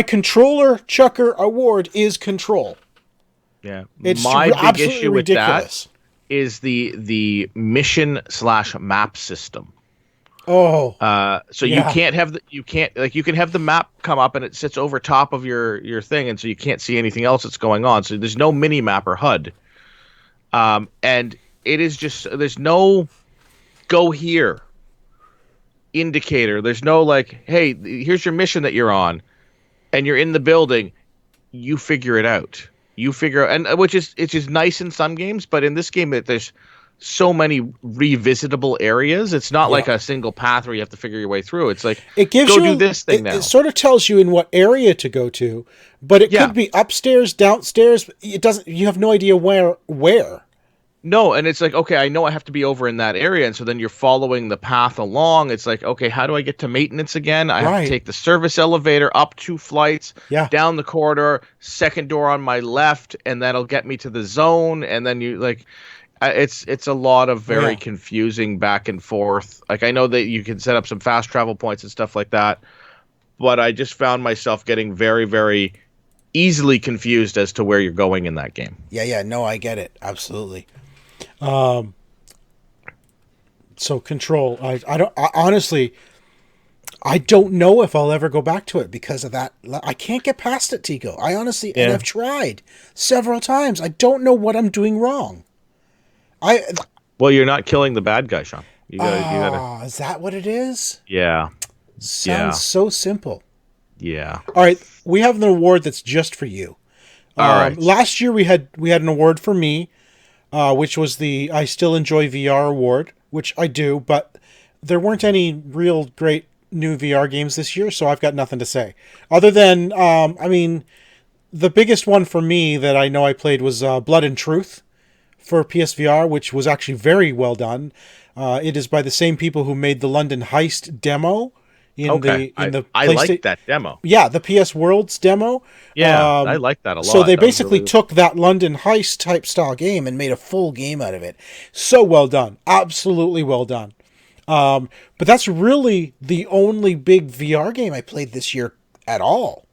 Speaker 1: controller chucker award is Control.
Speaker 2: Yeah,
Speaker 1: it's
Speaker 2: my big issue with
Speaker 1: ridiculous.
Speaker 2: That is the mission/map system.
Speaker 1: Oh,
Speaker 2: so you can't have you can have the map come up and it sits over top of your thing, and so you can't see anything else that's going on. So there's no mini map or HUD, and it is just there's no go here indicator. There's no like, hey, here's your mission that you're on, and you're in the building. You figure it out. You figure, and which is nice in some games, but in this game, there's so many revisitable areas. It's not
Speaker 1: Yeah.
Speaker 2: like a single path where you have to figure your way through. It's like,
Speaker 1: It gives
Speaker 2: go do
Speaker 1: you
Speaker 2: this thing
Speaker 1: it
Speaker 2: now.
Speaker 1: sort of tells you in what area to go to, but it
Speaker 2: Yeah,
Speaker 1: could be upstairs, downstairs. It doesn't. You have no idea where.
Speaker 2: no, and it's like, okay, I know I have to be over in that area, and so then you're following the path along. It's like, okay, how do I get to maintenance again? I have to
Speaker 1: Right.
Speaker 2: take the service elevator up 2 flights,
Speaker 1: Yeah.
Speaker 2: down the corridor, second door on my left, and that'll get me to the zone. And then you like, it's a lot of
Speaker 1: Oh
Speaker 2: very
Speaker 1: yeah.
Speaker 2: confusing back and forth. Like I know that you can set up some fast travel points and stuff like that, but I just found myself getting very, very easily confused as to where you're going in that game.
Speaker 1: Yeah. Yeah. No, I get it. Absolutely. So control. I don't. Honestly, I don't know if I'll ever go back to it because of that. I can't get past it, Tico. I honestly, and
Speaker 2: Yeah.
Speaker 1: I've tried several times. I don't know what I'm doing wrong. I
Speaker 2: Well, you're not killing the bad guy, Sean. You gotta.
Speaker 1: Is that what it is?
Speaker 2: Yeah,
Speaker 1: Sounds
Speaker 2: yeah,
Speaker 1: so simple.
Speaker 2: yeah.
Speaker 1: All right, we have an award that's just for you.
Speaker 2: All right.
Speaker 1: Last year we had an award for me, which was the I Still Enjoy VR award, which I do, but there weren't any real great new VR games this year, so I've got nothing to say. Other than, I mean, the biggest one for me that I know I played was Blood and Truth for PSVR, which was actually very well done. It is by the same people who made the London Heist demo in
Speaker 2: Okay.
Speaker 1: the in
Speaker 2: I
Speaker 1: the
Speaker 2: I
Speaker 1: PlayStation.
Speaker 2: like that demo.
Speaker 1: Yeah, the PS Worlds demo.
Speaker 2: Yeah, I like that a
Speaker 1: So
Speaker 2: lot.
Speaker 1: they
Speaker 2: That was
Speaker 1: basically
Speaker 2: really
Speaker 1: took that London Heist type style game and made a full game out of it. So well done, absolutely well done. But that's really the only big VR game I played this year at all.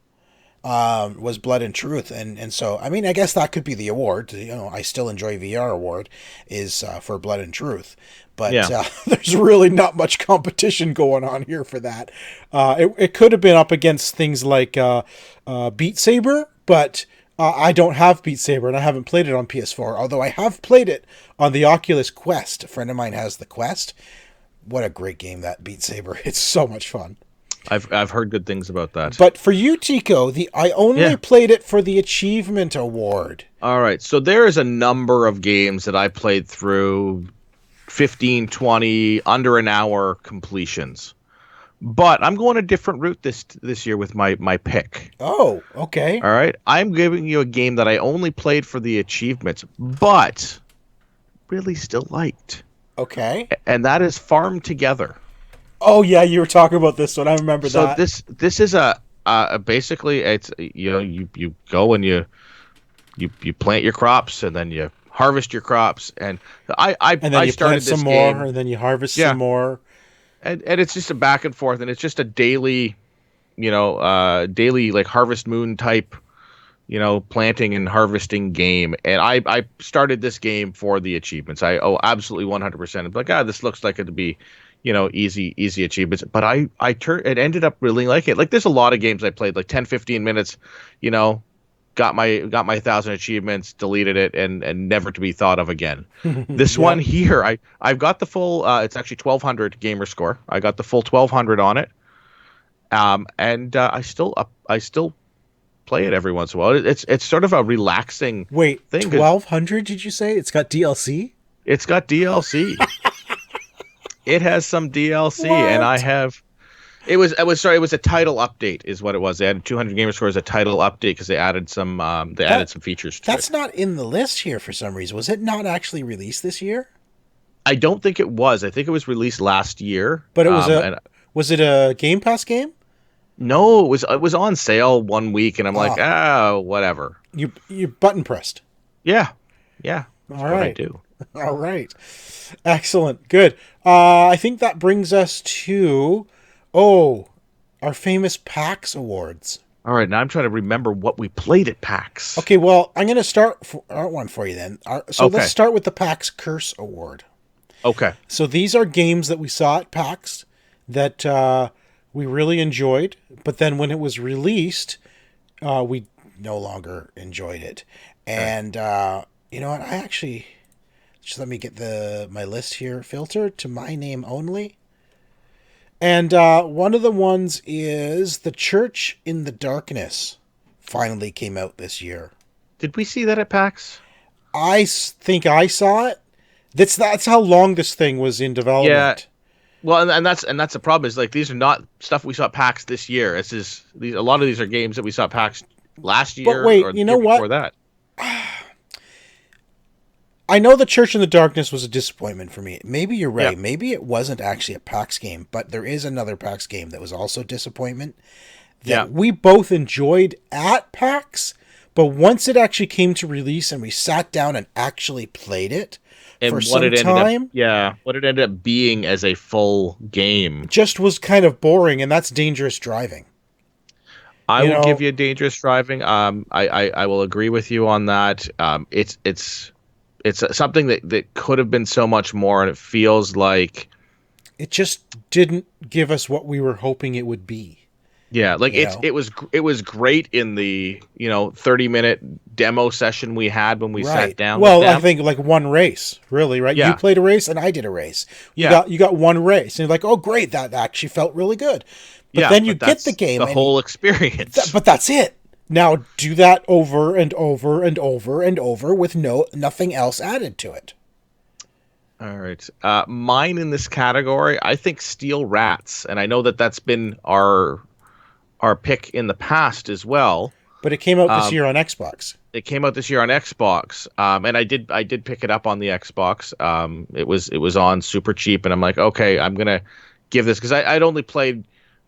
Speaker 1: Was Blood and Truth, and so I mean I guess that could be the award. I still enjoy VR award is for Blood and Truth, but
Speaker 2: yeah.
Speaker 1: there's really not much competition going on here for that. It could have been up against things like Beat Saber, but I don't have Beat Saber and I haven't played it on PS4. Although I have played it on the Oculus Quest. A friend of mine has the Quest. What a great game that Beat Saber! It's so much fun.
Speaker 2: I've heard good things about that.
Speaker 1: But for you, Tico, I only
Speaker 2: Yeah.
Speaker 1: played it for the achievement award.
Speaker 2: All right. So there is a number of games that I played through 15, 20, under an hour completions. But I'm going a different route this year with my pick.
Speaker 1: Oh, okay.
Speaker 2: All right. I'm giving you a game that I only played for the achievements, but really still liked.
Speaker 1: Okay.
Speaker 2: And that is Farm Together.
Speaker 1: Oh yeah, you were talking about this one. I remember
Speaker 2: So
Speaker 1: that.
Speaker 2: this is a basically it's you go and you plant your crops and then you harvest your crops and
Speaker 1: And then
Speaker 2: I
Speaker 1: you
Speaker 2: started
Speaker 1: plant some
Speaker 2: this
Speaker 1: more,
Speaker 2: game.
Speaker 1: and then you harvest
Speaker 2: Yeah.
Speaker 1: some more.
Speaker 2: And it's just a back and forth and it's just a daily daily like Harvest Moon type planting and harvesting game. And I started this game for the achievements. Absolutely 100%. I'm like, this looks like it'd be, easy achievements. But it ended up really liking it. Like there's a lot of games I played, like 10, 15 minutes, got my 1,000 achievements, deleted it, and never to be thought of again. This
Speaker 1: Yeah.
Speaker 2: one here, I've got the full. It's actually 1,200 gamer score. I got the full 1,200 on it. And I still play it every once in a while. It's sort of a relaxing
Speaker 1: Wait,
Speaker 2: thing.
Speaker 1: 1,200? Did you say it's got DLC?
Speaker 2: It's got DLC. It has some DLC, and I
Speaker 1: What?
Speaker 2: have. It was a title update, is what it was. They added 200 gamer score as a title update because they added some
Speaker 1: That
Speaker 2: features to
Speaker 1: that's
Speaker 2: it.
Speaker 1: not in the list here for some reason. Was it not actually released this year?
Speaker 2: I don't think it was. I think it was released last year.
Speaker 1: But it was
Speaker 2: And
Speaker 1: was it a Game Pass game?
Speaker 2: no, it was on sale one week, and I'm like,
Speaker 1: Ah,
Speaker 2: whatever.
Speaker 1: you button pressed.
Speaker 2: Yeah, yeah, that's
Speaker 1: All
Speaker 2: what I
Speaker 1: right.
Speaker 2: do.
Speaker 1: All right. Excellent. Good. I think that brings us to our famous PAX awards.
Speaker 2: All right, now I'm trying to remember what we played at PAX.
Speaker 1: Okay, well, I'm going to start one for you then. So
Speaker 2: Okay.
Speaker 1: let's start with the PAX Curse Award.
Speaker 2: Okay.
Speaker 1: So these are games that we saw at PAX that we really enjoyed, but then when it was released, we no longer enjoyed it. And you know what? I actually just let me get my list here filtered to my name only. And one of the ones is The Church in the Darkness. Finally came out this year.
Speaker 2: Did we see that at PAX?
Speaker 1: Think I saw it. That's how long this thing was in
Speaker 2: Yeah.
Speaker 1: development.
Speaker 2: Well, and that's the problem is like these are not stuff we saw at PAX this year. This is these a lot of these are games that we saw at PAX last
Speaker 1: But
Speaker 2: year
Speaker 1: wait,
Speaker 2: or the
Speaker 1: you
Speaker 2: year
Speaker 1: know
Speaker 2: before
Speaker 1: what?
Speaker 2: that.
Speaker 1: I know the Church in the Darkness was a disappointment for me. Maybe you're
Speaker 2: Yeah.
Speaker 1: right. Maybe it wasn't actually a PAX game, but there is another PAX game that was also a disappointment
Speaker 2: Yeah.
Speaker 1: that we both enjoyed at PAX, but once it actually came to release and we sat down and actually played it for
Speaker 2: And what
Speaker 1: some
Speaker 2: it ended up
Speaker 1: time,
Speaker 2: yeah, what it ended up being as a full game.
Speaker 1: just was kind of boring, and that's Dangerous Driving.
Speaker 2: I
Speaker 1: You
Speaker 2: will give
Speaker 1: know,
Speaker 2: you dangerous driving. I will agree with you on that. It's something that could have been so much more, and it feels like
Speaker 1: it just didn't give us what we were hoping it would be.
Speaker 2: yeah, like
Speaker 1: You know,
Speaker 2: it was great in the 30-minute demo session we had when we sat
Speaker 1: right?
Speaker 2: down with
Speaker 1: Well, I
Speaker 2: them.
Speaker 1: think like one race, really, right? You
Speaker 2: Yeah,
Speaker 1: played a race and I did a race.
Speaker 2: yeah,
Speaker 1: You got one race, and you're like, oh, great, that actually felt really good. But
Speaker 2: yeah,
Speaker 1: then you
Speaker 2: but
Speaker 1: get the
Speaker 2: that's
Speaker 1: game,
Speaker 2: the
Speaker 1: and
Speaker 2: whole experience.
Speaker 1: but that's it. Now do that over and over and over and over with nothing else added to it.
Speaker 2: All right, mine in this category, I think Steel Rats, and I know that that's been our pick in the past as well.
Speaker 1: But it came out this
Speaker 2: Um,
Speaker 1: year on Xbox.
Speaker 2: it came out this year on Xbox, and I did pick it up on the Xbox. It was on super cheap, and I'm like, okay, I'm gonna give this because I'd only played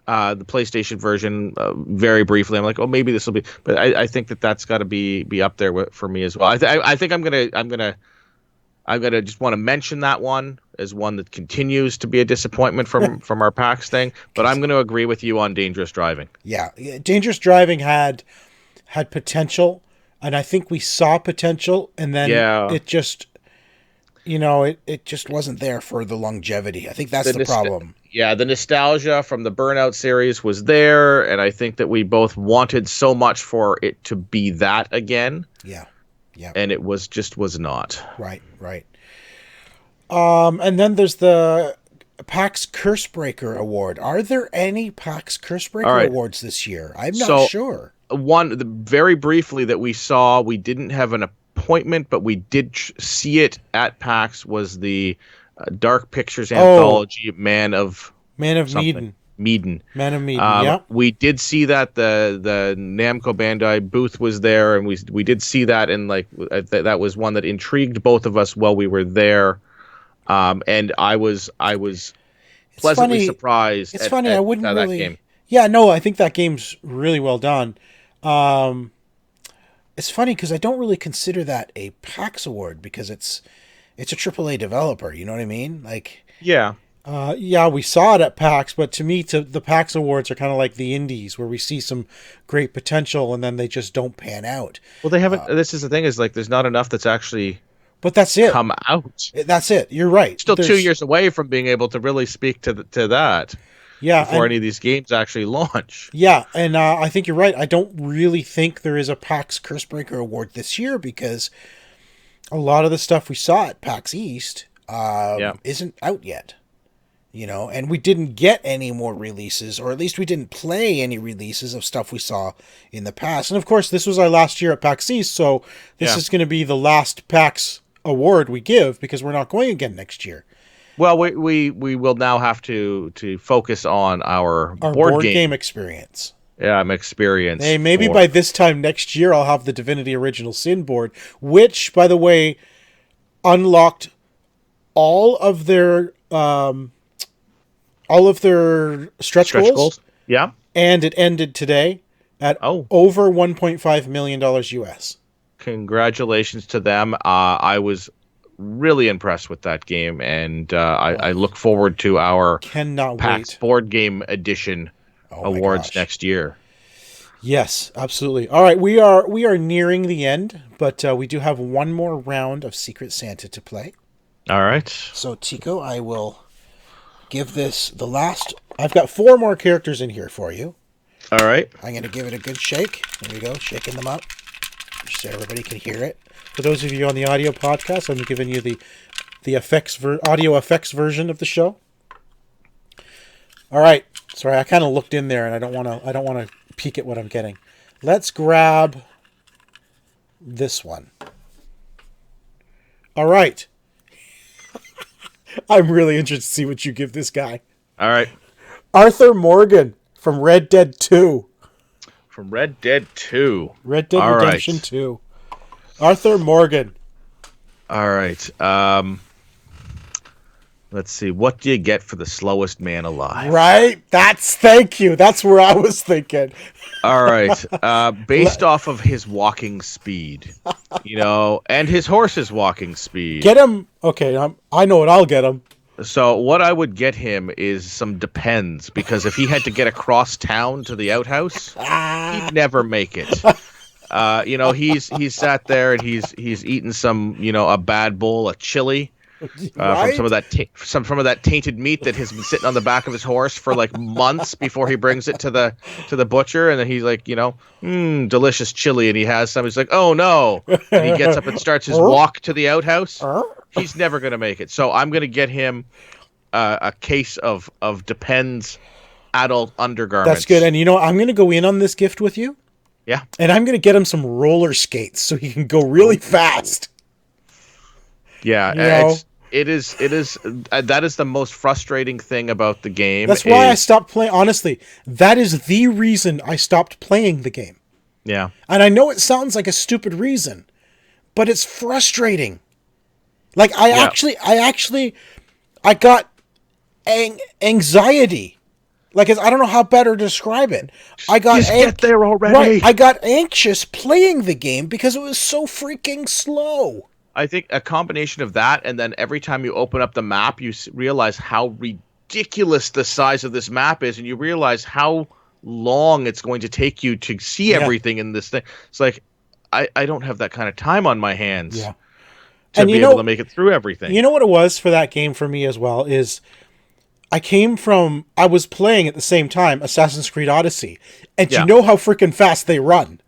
Speaker 2: the PlayStation version very briefly. I'm like, oh, maybe this will be, but I think that's got to be up there for me as well. I think I'm gonna just want to mention that one as one that continues to be a disappointment from our PAX thing. But I'm gonna agree with you on dangerous driving.
Speaker 1: Yeah, Dangerous Driving had potential, and I think we saw potential, and then
Speaker 2: Yeah,
Speaker 1: it just it just wasn't there for the longevity. I think that's
Speaker 2: the
Speaker 1: the
Speaker 2: nost-
Speaker 1: problem.
Speaker 2: yeah, the nostalgia from the Burnout series was there, and I think that we both wanted so much for it to be that again,
Speaker 1: Yeah, yeah,
Speaker 2: and it was not.
Speaker 1: right. And then there's the PAX Cursebreaker Award. Are there any PAX
Speaker 2: All
Speaker 1: Cursebreaker
Speaker 2: right,
Speaker 1: awards this year? I'm not
Speaker 2: so
Speaker 1: sure.
Speaker 2: very briefly that we saw, we didn't have an appointment, but we did see it at PAX. Was the Dark Pictures
Speaker 1: Oh,
Speaker 2: anthology Man of
Speaker 1: Man of
Speaker 2: something
Speaker 1: Medan.
Speaker 2: Medan.
Speaker 1: Man of Medan. Yeah.
Speaker 2: We did see that the Namco Bandai booth was there, and we did see that, and like that was one that intrigued both of us while we were there. And I was
Speaker 1: It's
Speaker 2: pleasantly
Speaker 1: funny.
Speaker 2: surprised
Speaker 1: It's funny. I wouldn't
Speaker 2: that
Speaker 1: really.
Speaker 2: game.
Speaker 1: Yeah, no, I think that game's really well done. Um, it's funny because I don't really consider that a PAX award because it's a AAA developer. You know what I mean? Like,
Speaker 2: Yeah.
Speaker 1: yeah, we saw it at PAX, but to me, the PAX awards are kind of like the indies where we see some great potential and then they just don't pan out.
Speaker 2: Well, they haven't. This is the thing is like there's not enough that's actually
Speaker 1: But that's it.
Speaker 2: come out.
Speaker 1: That's it. You're right.
Speaker 2: Still 2 years away from being able to really speak to that
Speaker 1: Yeah,
Speaker 2: before
Speaker 1: and
Speaker 2: any of these games actually launch.
Speaker 1: yeah, and I think you're right. I don't really think there is a PAX Cursebreaker award this year because a lot of the stuff we saw at PAX East
Speaker 2: Yeah.
Speaker 1: isn't out yet. And we didn't get any more releases, or at least we didn't play any releases of stuff we saw in the past. And of course, this was our last year at PAX East, so this
Speaker 2: Yeah.
Speaker 1: is going to be the last PAX award we give because we're not going again next year.
Speaker 2: Well, we will now have to focus on our
Speaker 1: Our
Speaker 2: board
Speaker 1: board game
Speaker 2: game
Speaker 1: experience.
Speaker 2: experience
Speaker 1: Hey, maybe
Speaker 2: for
Speaker 1: by this time next year I'll have the Divinity Original Sin board, which, by the way, unlocked all of their stretch
Speaker 2: stretch
Speaker 1: goals,
Speaker 2: goals. Yeah.
Speaker 1: and it ended today at
Speaker 2: Oh,
Speaker 1: over $1.5 million US.
Speaker 2: congratulations to them. I was really impressed with that game, and I look forward to our
Speaker 1: Cannot
Speaker 2: PAX
Speaker 1: wait.
Speaker 2: Board Game Edition
Speaker 1: Oh my
Speaker 2: awards
Speaker 1: gosh.
Speaker 2: next year.
Speaker 1: Yes, absolutely. All right, we are nearing the end, but we do have one more round of Secret Santa to play.
Speaker 2: All right.
Speaker 1: So, Tico, I will give this the last. I've got four more characters in here for you.
Speaker 2: All right.
Speaker 1: I'm going to give it a good shake. There we go, shaking them up just so everybody can hear it. For those of you on the audio podcast, I'm giving you the audio effects version of the show. All right. Sorry, I kind of looked in there, and I don't want to peek at what I'm getting. Let's grab this one. All right. I'm really interested to see what you give this guy.
Speaker 2: All right.
Speaker 1: Arthur Morgan from Red Dead 2.
Speaker 2: From Red Dead 2.
Speaker 1: Red Dead
Speaker 2: All
Speaker 1: Redemption
Speaker 2: right.
Speaker 1: 2. Arthur Morgan.
Speaker 2: All right. Let's see. What do you get for the slowest man alive?
Speaker 1: Right? Thank you. That's where I was thinking.
Speaker 2: All right. Based off of his walking speed, and his horse's walking speed.
Speaker 1: Get him. Okay, I know what I'll get him.
Speaker 2: So what I would get him is some Depends, because if he had to get across town to the outhouse, he'd never make it. He's sat there and he's eaten some, a bad bowl of chili.
Speaker 1: Right?
Speaker 2: From some of that tainted meat that has been sitting on the back of his horse for like months before he brings it to the butcher, and then he's like, delicious chili, and he has some. He's like, oh no, and he gets up and starts his walk to the outhouse. He's never gonna make it. So I'm gonna get him a case of Depends adult undergarments.
Speaker 1: That's good. And I'm gonna go in on this gift with you.
Speaker 2: Yeah.
Speaker 1: And I'm gonna get him some roller skates so he can go really fast.
Speaker 2: Yeah, it is that is the most frustrating thing about the game.
Speaker 1: That's why I stopped playing. Honestly, that is the reason I stopped playing the game.
Speaker 2: Yeah.
Speaker 1: And I know it sounds like a stupid reason, but it's frustrating. Like I got anxiety. Like I don't know how better to describe it. I got
Speaker 2: get there already.
Speaker 1: Right, I got anxious playing the game because it was so freaking slow.
Speaker 2: I think a combination of that, and then every time you open up the map, you realize how ridiculous the size of this map is, and you realize how long it's going to take you to see everything in this thing. It's like, I don't have that kind of time on my hands to be able to make it through everything.
Speaker 1: You know what it was for that game for me as well is I was playing at the same time Assassin's Creed Odyssey, and you know how freaking fast they run.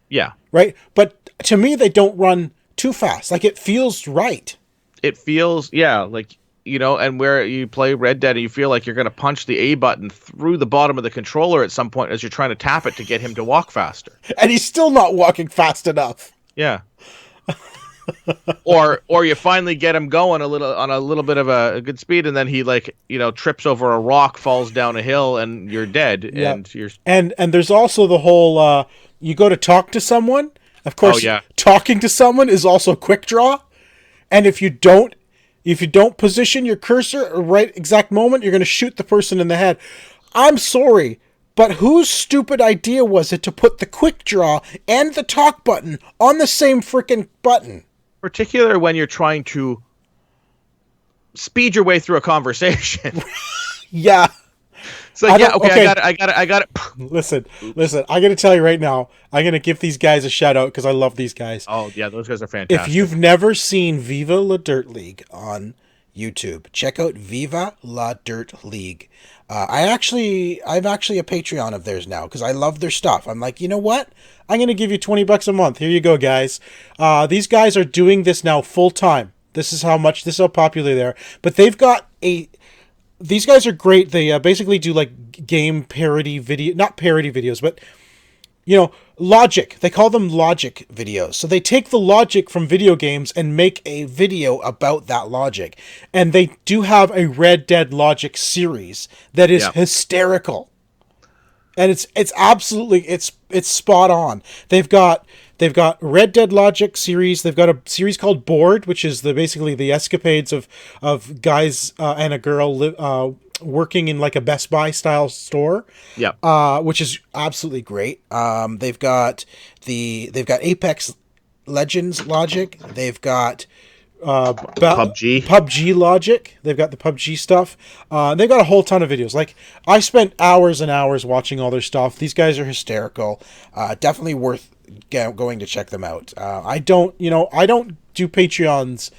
Speaker 2: Yeah.
Speaker 1: Right? But to me, they don't run too fast. Like, it feels right.
Speaker 2: It feels, like, and where you play Red Dead and you feel like you're going to punch the A button through the bottom of the controller at some point as you're trying to tap it to get him to walk faster.
Speaker 1: And he's still not walking fast enough.
Speaker 2: Yeah. or you finally get him going on a little bit of a good speed, and then he trips over a rock, falls down a hill, and you're dead.
Speaker 1: Yep.
Speaker 2: And
Speaker 1: there's also the whole you go to talk to someone. Of course, talking to someone is also quick draw, and if you don't position your cursor at the right exact moment, you're going to shoot the person in the head. I'm sorry, but whose stupid idea was it to put the quick draw and the talk button on the same freaking button?
Speaker 2: Particularly when you're trying to speed your way through a conversation.
Speaker 1: Yeah.
Speaker 2: It's like, I got it.
Speaker 1: Listen, I got to tell you right now, I'm going to give these guys a shout out because I love these guys.
Speaker 2: Oh, yeah, those guys are fantastic.
Speaker 1: If you've never seen Viva La Dirt League on YouTube, check out Viva La Dirt League. I'm actually a Patreon of theirs now because I love their stuff. I'm like, you know what? I'm going to give you $20 a month. Here you go, guys. These guys are doing this now full time. This is how popular they are. But these guys are great. They basically do like game parody video, not parody videos, but logic. They call them logic videos. So they take the logic from video games and make a video about that logic. And they do have a Red Dead logic series that is hysterical. And it's absolutely it's spot on. They've got Red Dead Logic series. They've got a series called Bored, which is basically the escapades of guys and a girl working in like a Best Buy style store.
Speaker 2: Yeah.
Speaker 1: Which is absolutely great. They've got Apex Legends Logic. They've got PUBG logic. They've got the PUBG stuff. They've got a whole ton of videos. Like, I spent hours and hours watching all their stuff. These guys are hysterical. Definitely worth going to check them out. I don't do Patreons.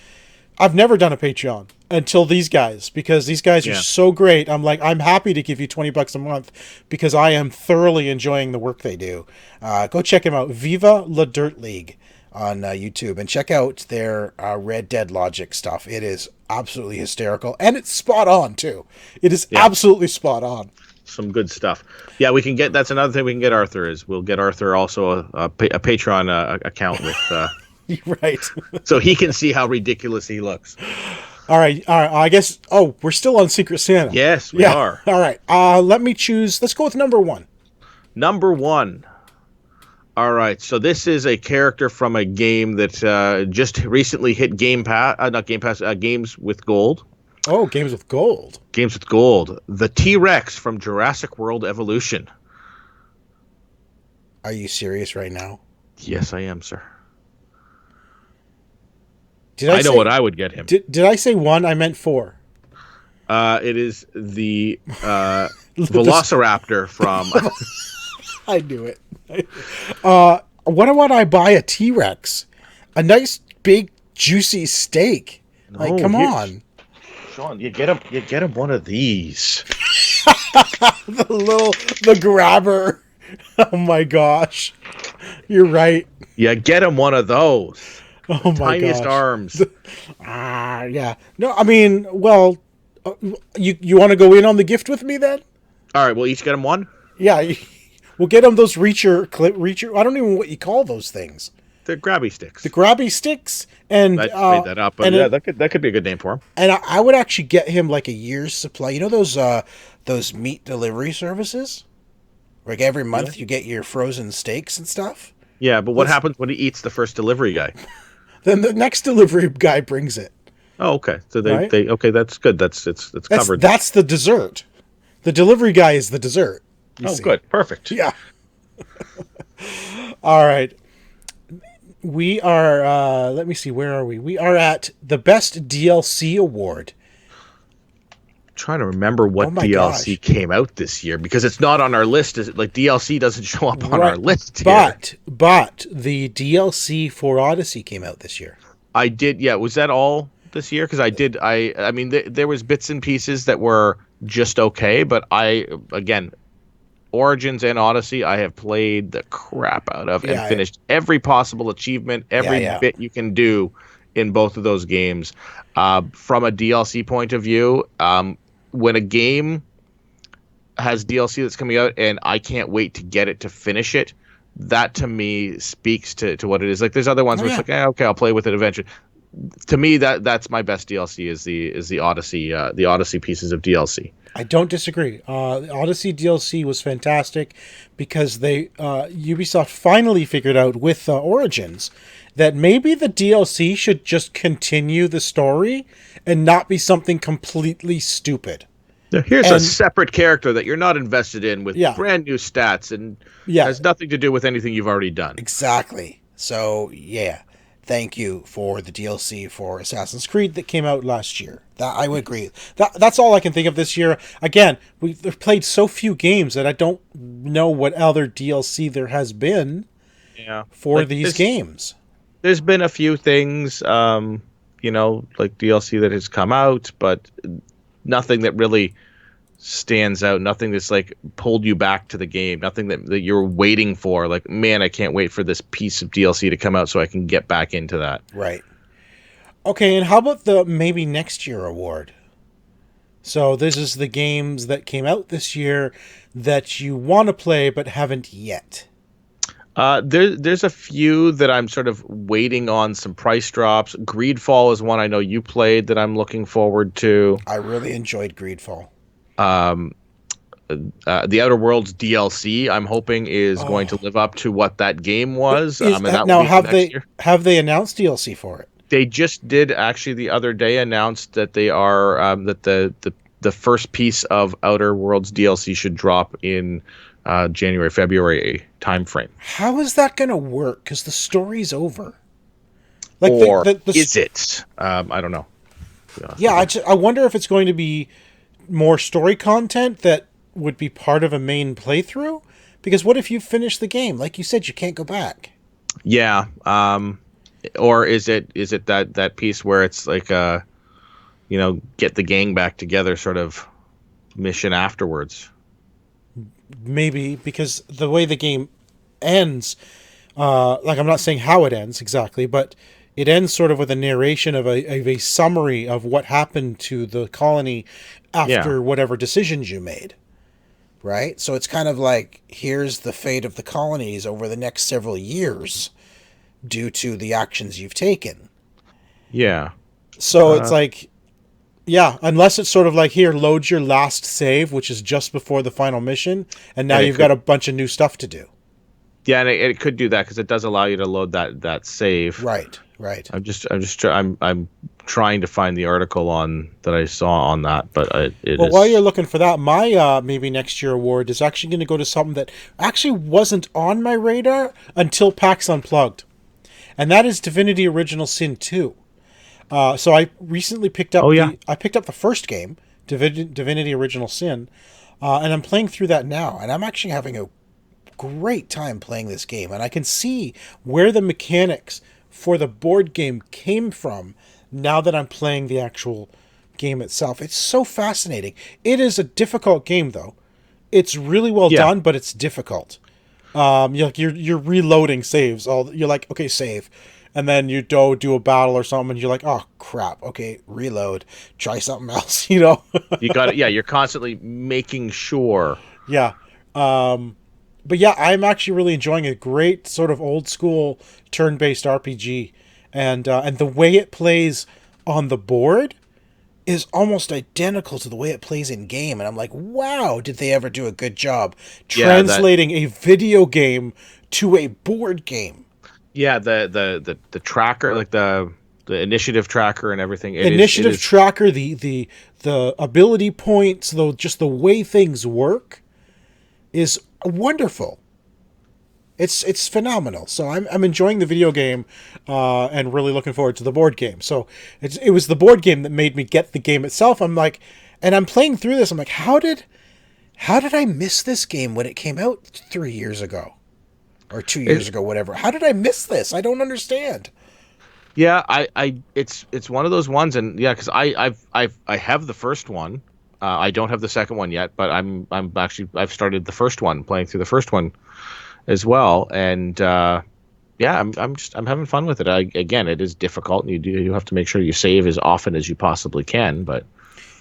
Speaker 1: I've never done a Patreon until these guys, because these guys are so great. I'm like, I'm happy to give you $20 a month because I am thoroughly enjoying the work they do. Go check them out. Viva La Dirt League on YouTube, and check out their Red Dead Logic stuff. It is absolutely hysterical, and it's spot on too. It is absolutely spot on.
Speaker 2: some good stuff. Yeah, we can get. That's another thing we can get Arthur is we'll get Arthur also a Patreon account with,
Speaker 1: Right.
Speaker 2: so he can see how ridiculous he looks.
Speaker 1: All right. All right. I guess. Oh, we're still on Secret Santa.
Speaker 2: Yes, we
Speaker 1: Yeah.
Speaker 2: are.
Speaker 1: All right. Let me choose. Let's go with number one.
Speaker 2: Number one. All right, so this is a character from a game that just recently hit Game Pass, not Game Pass, Games with Gold.
Speaker 1: Oh, games with gold.
Speaker 2: Games with Gold. The T-Rex from Jurassic World Evolution.
Speaker 1: Are you serious right now?
Speaker 2: Yes, I am, sir.
Speaker 1: Did
Speaker 2: I know what I would get him.
Speaker 1: Did I say one? I meant four.
Speaker 2: It is the Velociraptor from.
Speaker 1: I knew it. What about I buy a T-Rex? A nice, big, juicy steak. Like, come on.
Speaker 2: Sean, you get him one of these.
Speaker 1: The grabber. Oh my gosh. You're right.
Speaker 2: Yeah, get him one of those.
Speaker 1: Oh my
Speaker 2: Tiniest
Speaker 1: gosh.
Speaker 2: arms.
Speaker 1: Yeah. No, I mean, well, you want to go in on the gift with me then?
Speaker 2: All right, we'll each get him one.
Speaker 1: Yeah. We'll get them those reacher. I don't even know what you call those things.
Speaker 2: The grabby sticks.
Speaker 1: The grabby sticks, and
Speaker 2: I made that up, but yeah, that could be a good name for him.
Speaker 1: And I would actually get him like a year's supply. You know those meat delivery services, like every month you get your frozen steaks and stuff.
Speaker 2: Yeah, but what happens when he eats the first delivery guy?
Speaker 1: Then the next delivery guy brings it.
Speaker 2: Oh, okay. So they,
Speaker 1: Right?
Speaker 2: okay, that's good. It's covered.
Speaker 1: That's the dessert. The delivery guy is the dessert. See.
Speaker 2: Good. Perfect.
Speaker 1: Yeah. All right. We are, let me see, where are we? We are at the Best DLC Award.
Speaker 2: I'm trying to remember what DLC
Speaker 1: gosh.
Speaker 2: came out this year because it's not on our list. Is it like DLC doesn't show up on our list here?
Speaker 1: But the DLC for Odyssey came out this year.
Speaker 2: I did. Yeah. Was that all this year? Because I mean, there was bits and pieces that were just okay, but again, Origins and Odyssey, I have played the crap out of and finished every possible achievement, every bit you can do in both of those games. From a DLC point of view, when a game has DLC that's coming out and I can't wait to get it to finish it, that to me speaks to what it is. Like there's other ones where it's like, okay, I'll play with it eventually. To me, that's my best DLC is the Odyssey pieces of DLC.
Speaker 1: I don't disagree. The Odyssey DLC was fantastic because Ubisoft finally figured out with Origins that maybe the DLC should just continue the story and not be something completely stupid.
Speaker 2: Now, here's a separate character that you're not invested in with brand new stats and has nothing to do with anything you've already done.
Speaker 1: Exactly. So, yeah. Thank you for the DLC for Assassin's Creed that came out last year. That I would agree. That's all I can think of this year. Again, we've played so few games that I don't know what other DLC there has been for these games.
Speaker 2: There's been a few things, like DLC that has come out, but nothing that really stands out. Nothing that's like pulled you back to the game. Nothing that you're waiting for. Like, man, I can't wait for this piece of DLC to come out so I can get back into that.
Speaker 1: Right. Okay, and how about the maybe next year award? So this is the games that came out this year that you want to play but haven't yet.
Speaker 2: There's a few that I'm sort of waiting on some price drops. Greedfall is one I know you played that I'm looking forward to.
Speaker 1: I really enjoyed Greedfall.
Speaker 2: The Outer Worlds DLC, I'm hoping is going to live up to what that game was.
Speaker 1: Now, have they announced DLC for it?
Speaker 2: They just did actually the other day announce that they are that the first piece of Outer Worlds DLC should drop in January, February timeframe.
Speaker 1: How is that going to work? Because the story's over.
Speaker 2: Like, is it? I don't know.
Speaker 1: Yeah, I wonder if it's going to be more story content that would be part of a main playthrough. Because what if you finish the game? Like you said, you can't go back.
Speaker 2: Yeah. Or is it that piece where it's like get the gang back together sort of mission afterwards?
Speaker 1: Maybe, because the way the game ends, I'm not saying how it ends exactly, but it ends sort of with a narration of a summary of what happened to the colony after whatever decisions you made. right? So it's kind of like here's the fate of the colonies over the next several years due to the actions you've taken.
Speaker 2: Yeah.
Speaker 1: So it's
Speaker 2: Uh,
Speaker 1: like, yeah, unless it's sort of like here, load your last save, which is just before the final mission, and now
Speaker 2: and it
Speaker 1: you've got
Speaker 2: could,
Speaker 1: a bunch of new stuff to do.
Speaker 2: yeah, and it could do that because it does allow you to load that save.
Speaker 1: Right, right.
Speaker 2: I'm trying to find the article on that I saw on that, but it
Speaker 1: Well, while you're
Speaker 2: is.
Speaker 1: looking for that, my maybe next year award is actually going to go to something that actually wasn't on my radar until PAX Unplugged, and that is Divinity Original Sin 2. So I recently
Speaker 2: Oh yeah,
Speaker 1: picked up the first game, Divinity Original Sin, and I'm playing through that now, and I'm actually having a great time playing this game, and I can see where the mechanics for the board game came from now that I'm playing the actual game itself. It's so fascinating. It is a difficult game though. It's really well
Speaker 2: yeah.
Speaker 1: done, but it's difficult. You're reloading saves. All you're like, okay, save, and then you do a battle or something, and you're like, oh crap, okay, reload, try something else.
Speaker 2: You got it. Yeah, you're constantly making sure.
Speaker 1: Yeah. But yeah, I'm actually really enjoying a great sort of old school turn-based RPG, and the way it plays on the board is almost identical to the way it plays in game. And I'm like, wow, did they ever do a good job
Speaker 2: Yeah, that.
Speaker 1: translating a video game to a board game?
Speaker 2: Yeah, the tracker, like the initiative tracker and everything. It
Speaker 1: Initiative
Speaker 2: is.
Speaker 1: tracker, the ability points, though, just the way things work is wonderful. It's phenomenal. So I'm enjoying the video game, and really looking forward to the board game. So it was the board game that made me get the game itself. I'm like, and I'm playing through this. I'm like, how did I miss this game when it came out 3 years ago or 2 years
Speaker 2: It,
Speaker 1: ago, whatever? How did I miss this? I don't understand.
Speaker 2: yeah, it's one of those ones, and yeah, because I have the first one. I don't have the second one yet, but I'm actually I've started the first one, playing through the first one as well, and yeah, I'm having fun with it. Again, it is difficult, and you have to make sure you save as often as you possibly can. But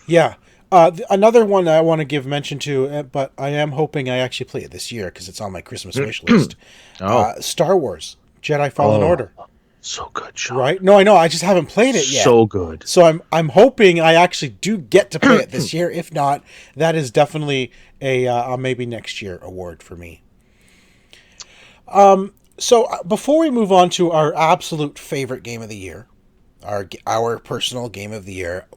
Speaker 1: Yeah. Another one I want to give mention to, but I am hoping I actually play it this year because it's on my Christmas wish list.
Speaker 2: oh,
Speaker 1: Star Wars Jedi Fallen
Speaker 2: oh,
Speaker 1: Order.
Speaker 2: so good, Sean,
Speaker 1: Right? No, I know. I just haven't played it yet.
Speaker 2: so good.
Speaker 1: So I'm hoping I actually do get to play it this year. If not, that is definitely a maybe next year award for me. So before we move on to our absolute favorite game of the year, our personal game of the year,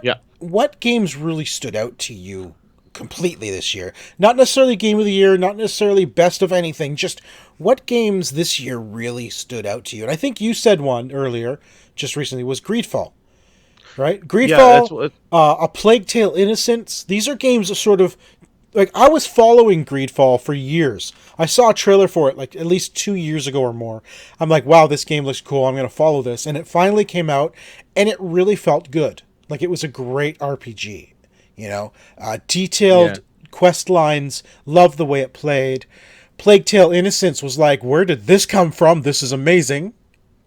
Speaker 2: Yeah.
Speaker 1: what games really stood out to you completely this year? Not necessarily game of the year, not necessarily best of anything, just what games this year really stood out to you? And I think you said one earlier, just recently, was Greedfall, right?
Speaker 2: Yeah, that's
Speaker 1: Greedfall,
Speaker 2: what.
Speaker 1: A Plague Tale Innocence. These are games that sort of like I was following Greedfall for years. I saw a trailer for it like at least 2 years ago or more. I'm like, wow, this game looks cool. I'm going to follow this. And it finally came out and it really felt good. Like it was a great RPG,
Speaker 2: Yeah.
Speaker 1: detailed quest lines, loved the way it played. Plague Tale Innocence was like, where did this come from? This is amazing.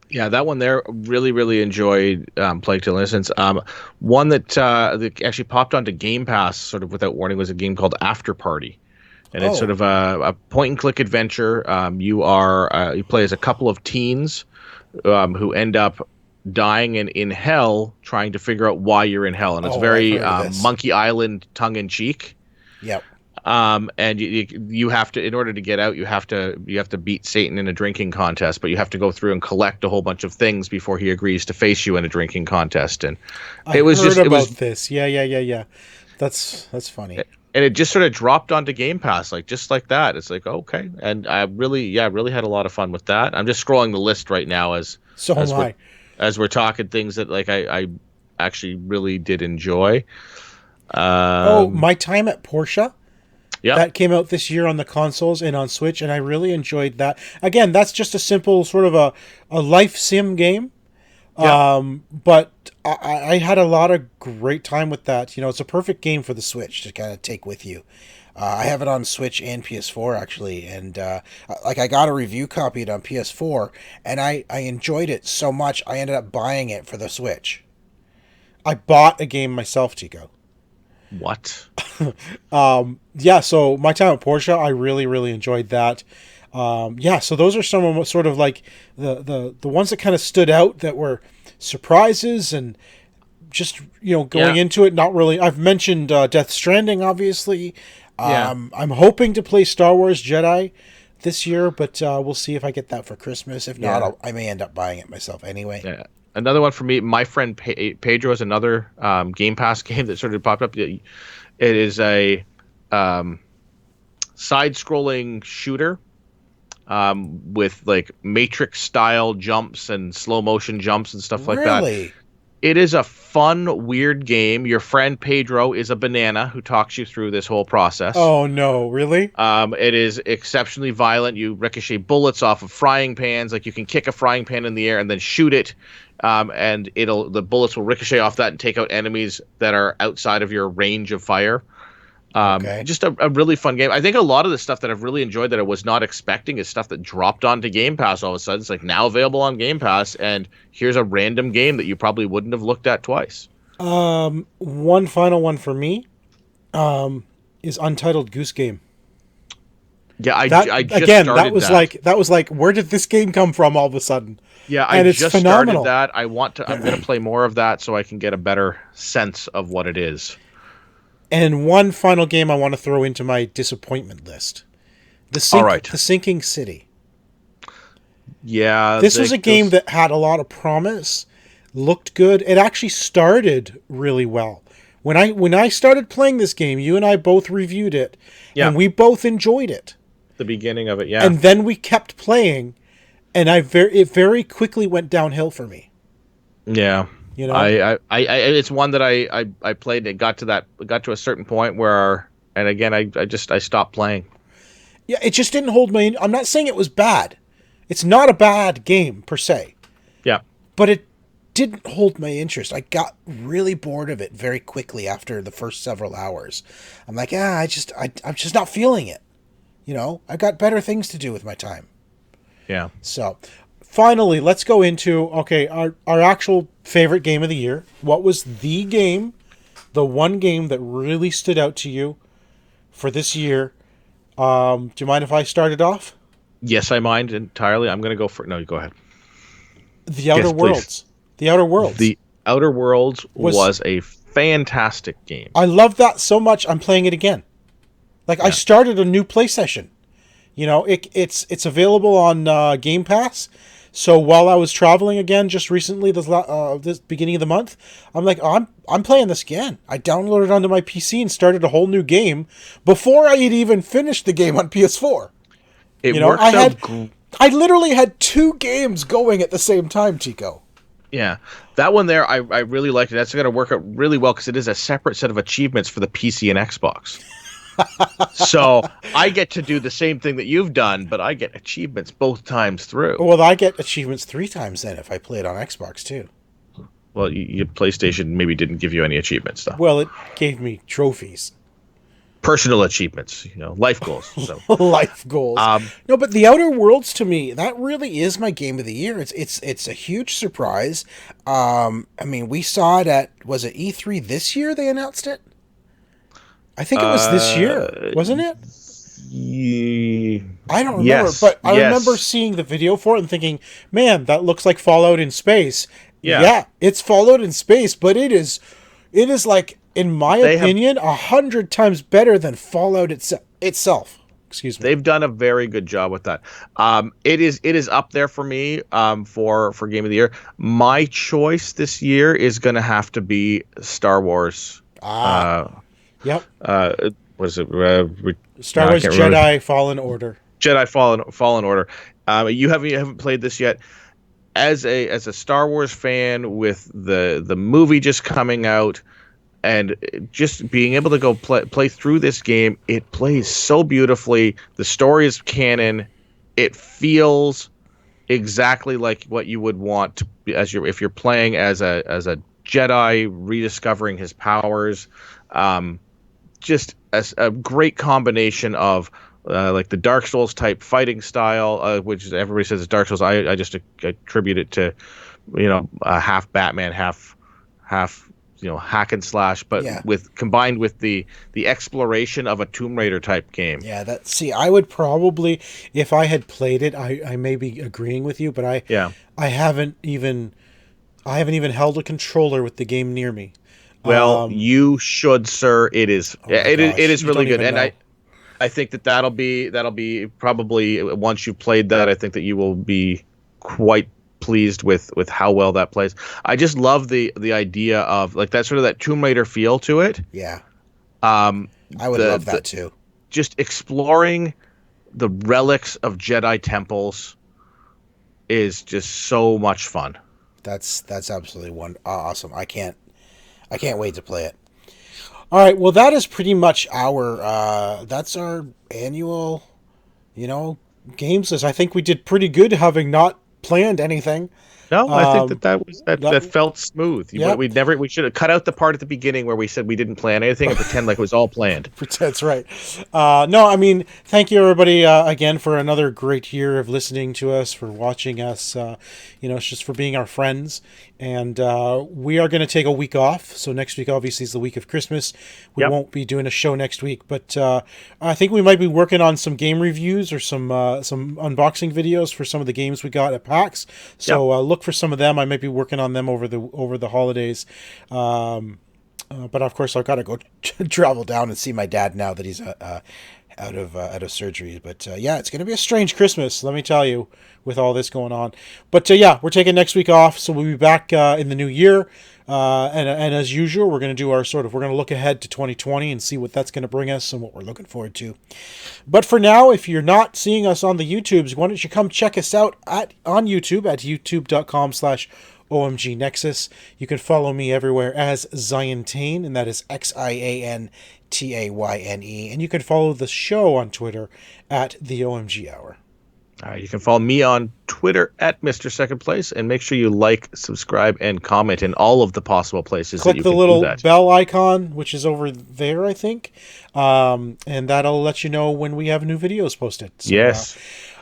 Speaker 2: Yeah, that one there, really, really enjoyed Plague Tale Innocence. One that actually popped onto Game Pass sort of without warning was a game called After Party, and it's sort
Speaker 1: Oh,
Speaker 2: of a point and click adventure. You play as a couple of teens who end up dying in hell, trying to figure out why you're in hell, and it's
Speaker 1: oh, I've
Speaker 2: very
Speaker 1: heard of this.
Speaker 2: Monkey Island tongue in cheek.
Speaker 1: Yep.
Speaker 2: And you have to, in order to get out, you have to beat Satan in a drinking contest, but you have to go through and collect a whole bunch of things before he agrees to face you in a drinking contest. And
Speaker 1: I
Speaker 2: it was
Speaker 1: heard
Speaker 2: just it
Speaker 1: about
Speaker 2: was
Speaker 1: this. Yeah, yeah, yeah, yeah. That's funny.
Speaker 2: and it just sort of dropped onto Game Pass like just like that. It's like okay, and I really had a lot of fun with that. I'm just scrolling the list right now
Speaker 1: So am
Speaker 2: as we're
Speaker 1: I.
Speaker 2: as we're talking things that like I actually really did enjoy.
Speaker 1: Oh,
Speaker 2: Um,
Speaker 1: My Time at Porsche.
Speaker 2: yeah,
Speaker 1: That came out this year on the consoles and on Switch, and I really enjoyed that. Again, that's just a simple sort of a life sim game.
Speaker 2: yeah.
Speaker 1: But I had a lot of great time with that. It's a perfect game for the Switch to kind of take with you. I have it on Switch and PS4 actually, and like I got a review copy of it on PS4, and I enjoyed it so much I ended up buying it for the Switch. I bought a game myself, Tico.
Speaker 2: What?
Speaker 1: Yeah, so my time at Porsche, I really, really enjoyed that. Yeah, so those are some of sort of like the ones that kind of stood out that were surprises and just going
Speaker 2: Yeah,
Speaker 1: into it. Not really. I've mentioned Death Stranding, obviously.
Speaker 2: yeah,
Speaker 1: I'm hoping to play Star Wars Jedi this year, but we'll see if I get that for Christmas. If not,
Speaker 2: yeah,
Speaker 1: I may end up buying it myself anyway.
Speaker 2: yeah. Another one for me. My friend Pedro is another Game Pass game that sort of popped up. It is a um, side-scrolling shooter with like Matrix style jumps and slow motion jumps and stuff like that.
Speaker 1: Really?
Speaker 2: It is a fun, weird game. Your friend Pedro is a banana who talks you through this whole process.
Speaker 1: Oh no, really?
Speaker 2: It is exceptionally violent. You ricochet bullets off of frying pans. Like you can kick a frying pan in the air and then shoot it, and the bullets will ricochet off that and take out enemies that are outside of your range of fire.
Speaker 1: Okay.
Speaker 2: Just a really fun game. I think a lot of the stuff that I've really enjoyed that I was not expecting is stuff that dropped onto Game Pass all of a sudden. It's like now available on Game Pass, and here's a random game that you probably wouldn't have looked at twice.
Speaker 1: One final one for me is Untitled Goose Game.
Speaker 2: Yeah,
Speaker 1: That
Speaker 2: I just
Speaker 1: again, that
Speaker 2: started
Speaker 1: was
Speaker 2: that.
Speaker 1: like that was like, where did this game come from all of a sudden?
Speaker 2: Yeah, I
Speaker 1: And it's
Speaker 2: just started
Speaker 1: phenomenal.
Speaker 2: that. I'm gonna play more of that so I can get a better sense of what it is.
Speaker 1: And one final game I want to throw into my disappointment list:
Speaker 2: All right.
Speaker 1: The Sinking City.
Speaker 2: Yeah,
Speaker 1: This was a game
Speaker 2: those.
Speaker 1: that had a lot of promise, looked good. It actually started really well. When I started playing this game, you and I both reviewed it,
Speaker 2: Yeah,
Speaker 1: and we both enjoyed it.
Speaker 2: the beginning of it. Yeah,
Speaker 1: And then we kept playing, and it very quickly went downhill for me.
Speaker 2: yeah.
Speaker 1: You know?
Speaker 2: It's one that I played. And it got to a certain point where, and again, I stopped playing.
Speaker 1: Yeah, it just didn't hold me. I'm not saying it was bad. It's not a bad game per se,
Speaker 2: Yeah,
Speaker 1: but it didn't hold my interest. I got really bored of it very quickly after the first several hours. I'm like, I'm just not feeling it. I got better things to do with my time.
Speaker 2: yeah.
Speaker 1: So, finally, let's go into our actual favorite game of the year. What was the one game that really stood out to you for this year? Do you mind if I started off?
Speaker 2: Yes, I mind entirely. I'm gonna go for no. You go ahead.
Speaker 1: The Outer
Speaker 2: Yes, please.
Speaker 1: Worlds. The Outer Worlds
Speaker 2: The Outer Worlds
Speaker 1: was.
Speaker 2: was a fantastic game.
Speaker 1: I love that so much. I'm playing it again. Like I
Speaker 2: Yeah.
Speaker 1: started a new play session. It's available on Game Pass. So while I was traveling again just recently, this beginning of the month, I'm like, I'm playing this again. I downloaded it onto my PC and started a whole new game before I had even finished the game on PS4.
Speaker 2: It
Speaker 1: You know,
Speaker 2: works out.
Speaker 1: I literally had two games going at the same time, Tico.
Speaker 2: Yeah, that one there, I really liked it. That's going to work out really well because it is a separate set of achievements for the PC and Xbox. So I get to do the same thing that you've done, but I get achievements both times through.
Speaker 1: Well, I get achievements three times then if I play it on Xbox too.
Speaker 2: Well, your PlayStation maybe didn't give you any achievements though.
Speaker 1: Well, it gave me trophies.
Speaker 2: Personal achievements, life goals. So,
Speaker 1: Life goals.
Speaker 2: um,
Speaker 1: No, but the Outer Worlds to me, that really is my game of the year. It's a huge surprise. I mean, we saw it at, was it E3 this year they announced it? I think it was this year, wasn't it? I don't remember,
Speaker 2: yes,
Speaker 1: but I remember
Speaker 2: yes,
Speaker 1: seeing the video for it and thinking, "Man, that looks like Fallout in space."
Speaker 2: yeah.
Speaker 1: Yeah, it's Fallout in space, but it is like, in my
Speaker 2: They have
Speaker 1: opinion, 100 times better than Fallout itself. Excuse me.
Speaker 2: they've done a very good job with that. It is up there for me for game of the year. My choice this year is going to have to be Star Wars.
Speaker 1: Ah,
Speaker 2: Uh,
Speaker 1: yep.
Speaker 2: what is it?
Speaker 1: Star
Speaker 2: I
Speaker 1: Wars
Speaker 2: can't remember.
Speaker 1: Jedi Fallen Order.
Speaker 2: Jedi Fallen Order. You haven't played this yet. As a Star Wars fan, with the movie just coming out, and just being able to go play through this game, it plays so beautifully. The story is canon. It feels exactly like what you would want if you're playing as a Jedi rediscovering his powers. Just a great combination of like the Dark Souls type fighting style, which everybody says is Dark Souls. I just attribute it to half Batman, half hack and slash, but
Speaker 1: Yeah.
Speaker 2: with combined with the exploration of a Tomb Raider type game.
Speaker 1: Yeah, I would probably, if I had played it, I may be agreeing with you, but
Speaker 2: Yeah.
Speaker 1: I haven't even held a controller with the game near me.
Speaker 2: Well, you should, sir. It is
Speaker 1: Oh my
Speaker 2: it
Speaker 1: gosh,
Speaker 2: is
Speaker 1: you
Speaker 2: really
Speaker 1: don't
Speaker 2: good,
Speaker 1: even
Speaker 2: and
Speaker 1: know.
Speaker 2: I think that'll be probably once you've played that, I think that you will be quite pleased with how well that plays. I just love the idea of like that sort of that Tomb Raider feel to it.
Speaker 1: Yeah,
Speaker 2: Um,
Speaker 1: I would love
Speaker 2: the
Speaker 1: that too.
Speaker 2: just exploring the relics of Jedi temples is just so much fun.
Speaker 1: That's absolutely awesome. I can't wait to play it. All right, well that is pretty much our that's our annual, you know, games list. I think we did pretty good having not planned anything.
Speaker 2: No, I think
Speaker 1: Um,
Speaker 2: that was that
Speaker 1: that
Speaker 2: felt smooth.
Speaker 1: Yep.
Speaker 2: We should have cut out the part at the beginning where we said we didn't plan anything and pretend like it was all planned.
Speaker 1: That's right. No, I mean, thank you everybody again for another great year of listening to us, for watching us. It's just for being our friends. And we are going to take a week off. So next week, obviously, is the week of Christmas. We
Speaker 2: Yep.
Speaker 1: won't be doing a show next week, but I think we might be working on some game reviews or some unboxing videos for some of the games we got at PAX. So
Speaker 2: Yep.
Speaker 1: look for some of them. I might be working on them over the holidays. But of course, I've got to go travel down and see my dad now that he's out of surgery. But yeah, it's going to be a strange Christmas, let me tell you, with all this going on. But yeah, we're taking next week off, so we'll be back in the new year. And as usual, we're going to do we're going to look ahead to 2020 and see what that's going to bring us and what we're looking forward to. But for now, if you're not seeing us on the YouTubes, why don't you come check us out on YouTube at youtube.com/OMG Nexus. You can follow me everywhere as Ziantane, and that is XIANTAYNE. And you can follow the show on Twitter at the OMG Hour.
Speaker 2: You can follow me on Twitter at Mr. Second Place, and make sure you like, subscribe, and comment in all of the possible places that
Speaker 1: Click
Speaker 2: you
Speaker 1: the
Speaker 2: can do
Speaker 1: little
Speaker 2: that.
Speaker 1: bell icon, which is over there, I think, and that'll let you know when we have new videos posted. So,
Speaker 2: Yes.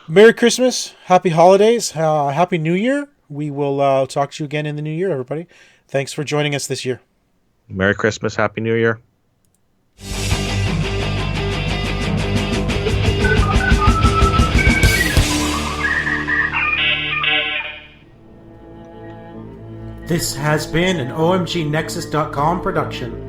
Speaker 1: Merry Christmas, Happy Holidays, Happy New Year. We will talk to you again in the new year, everybody. Thanks for joining us this year.
Speaker 2: Merry Christmas, Happy New Year.
Speaker 1: This has been an OMGNexus.com production.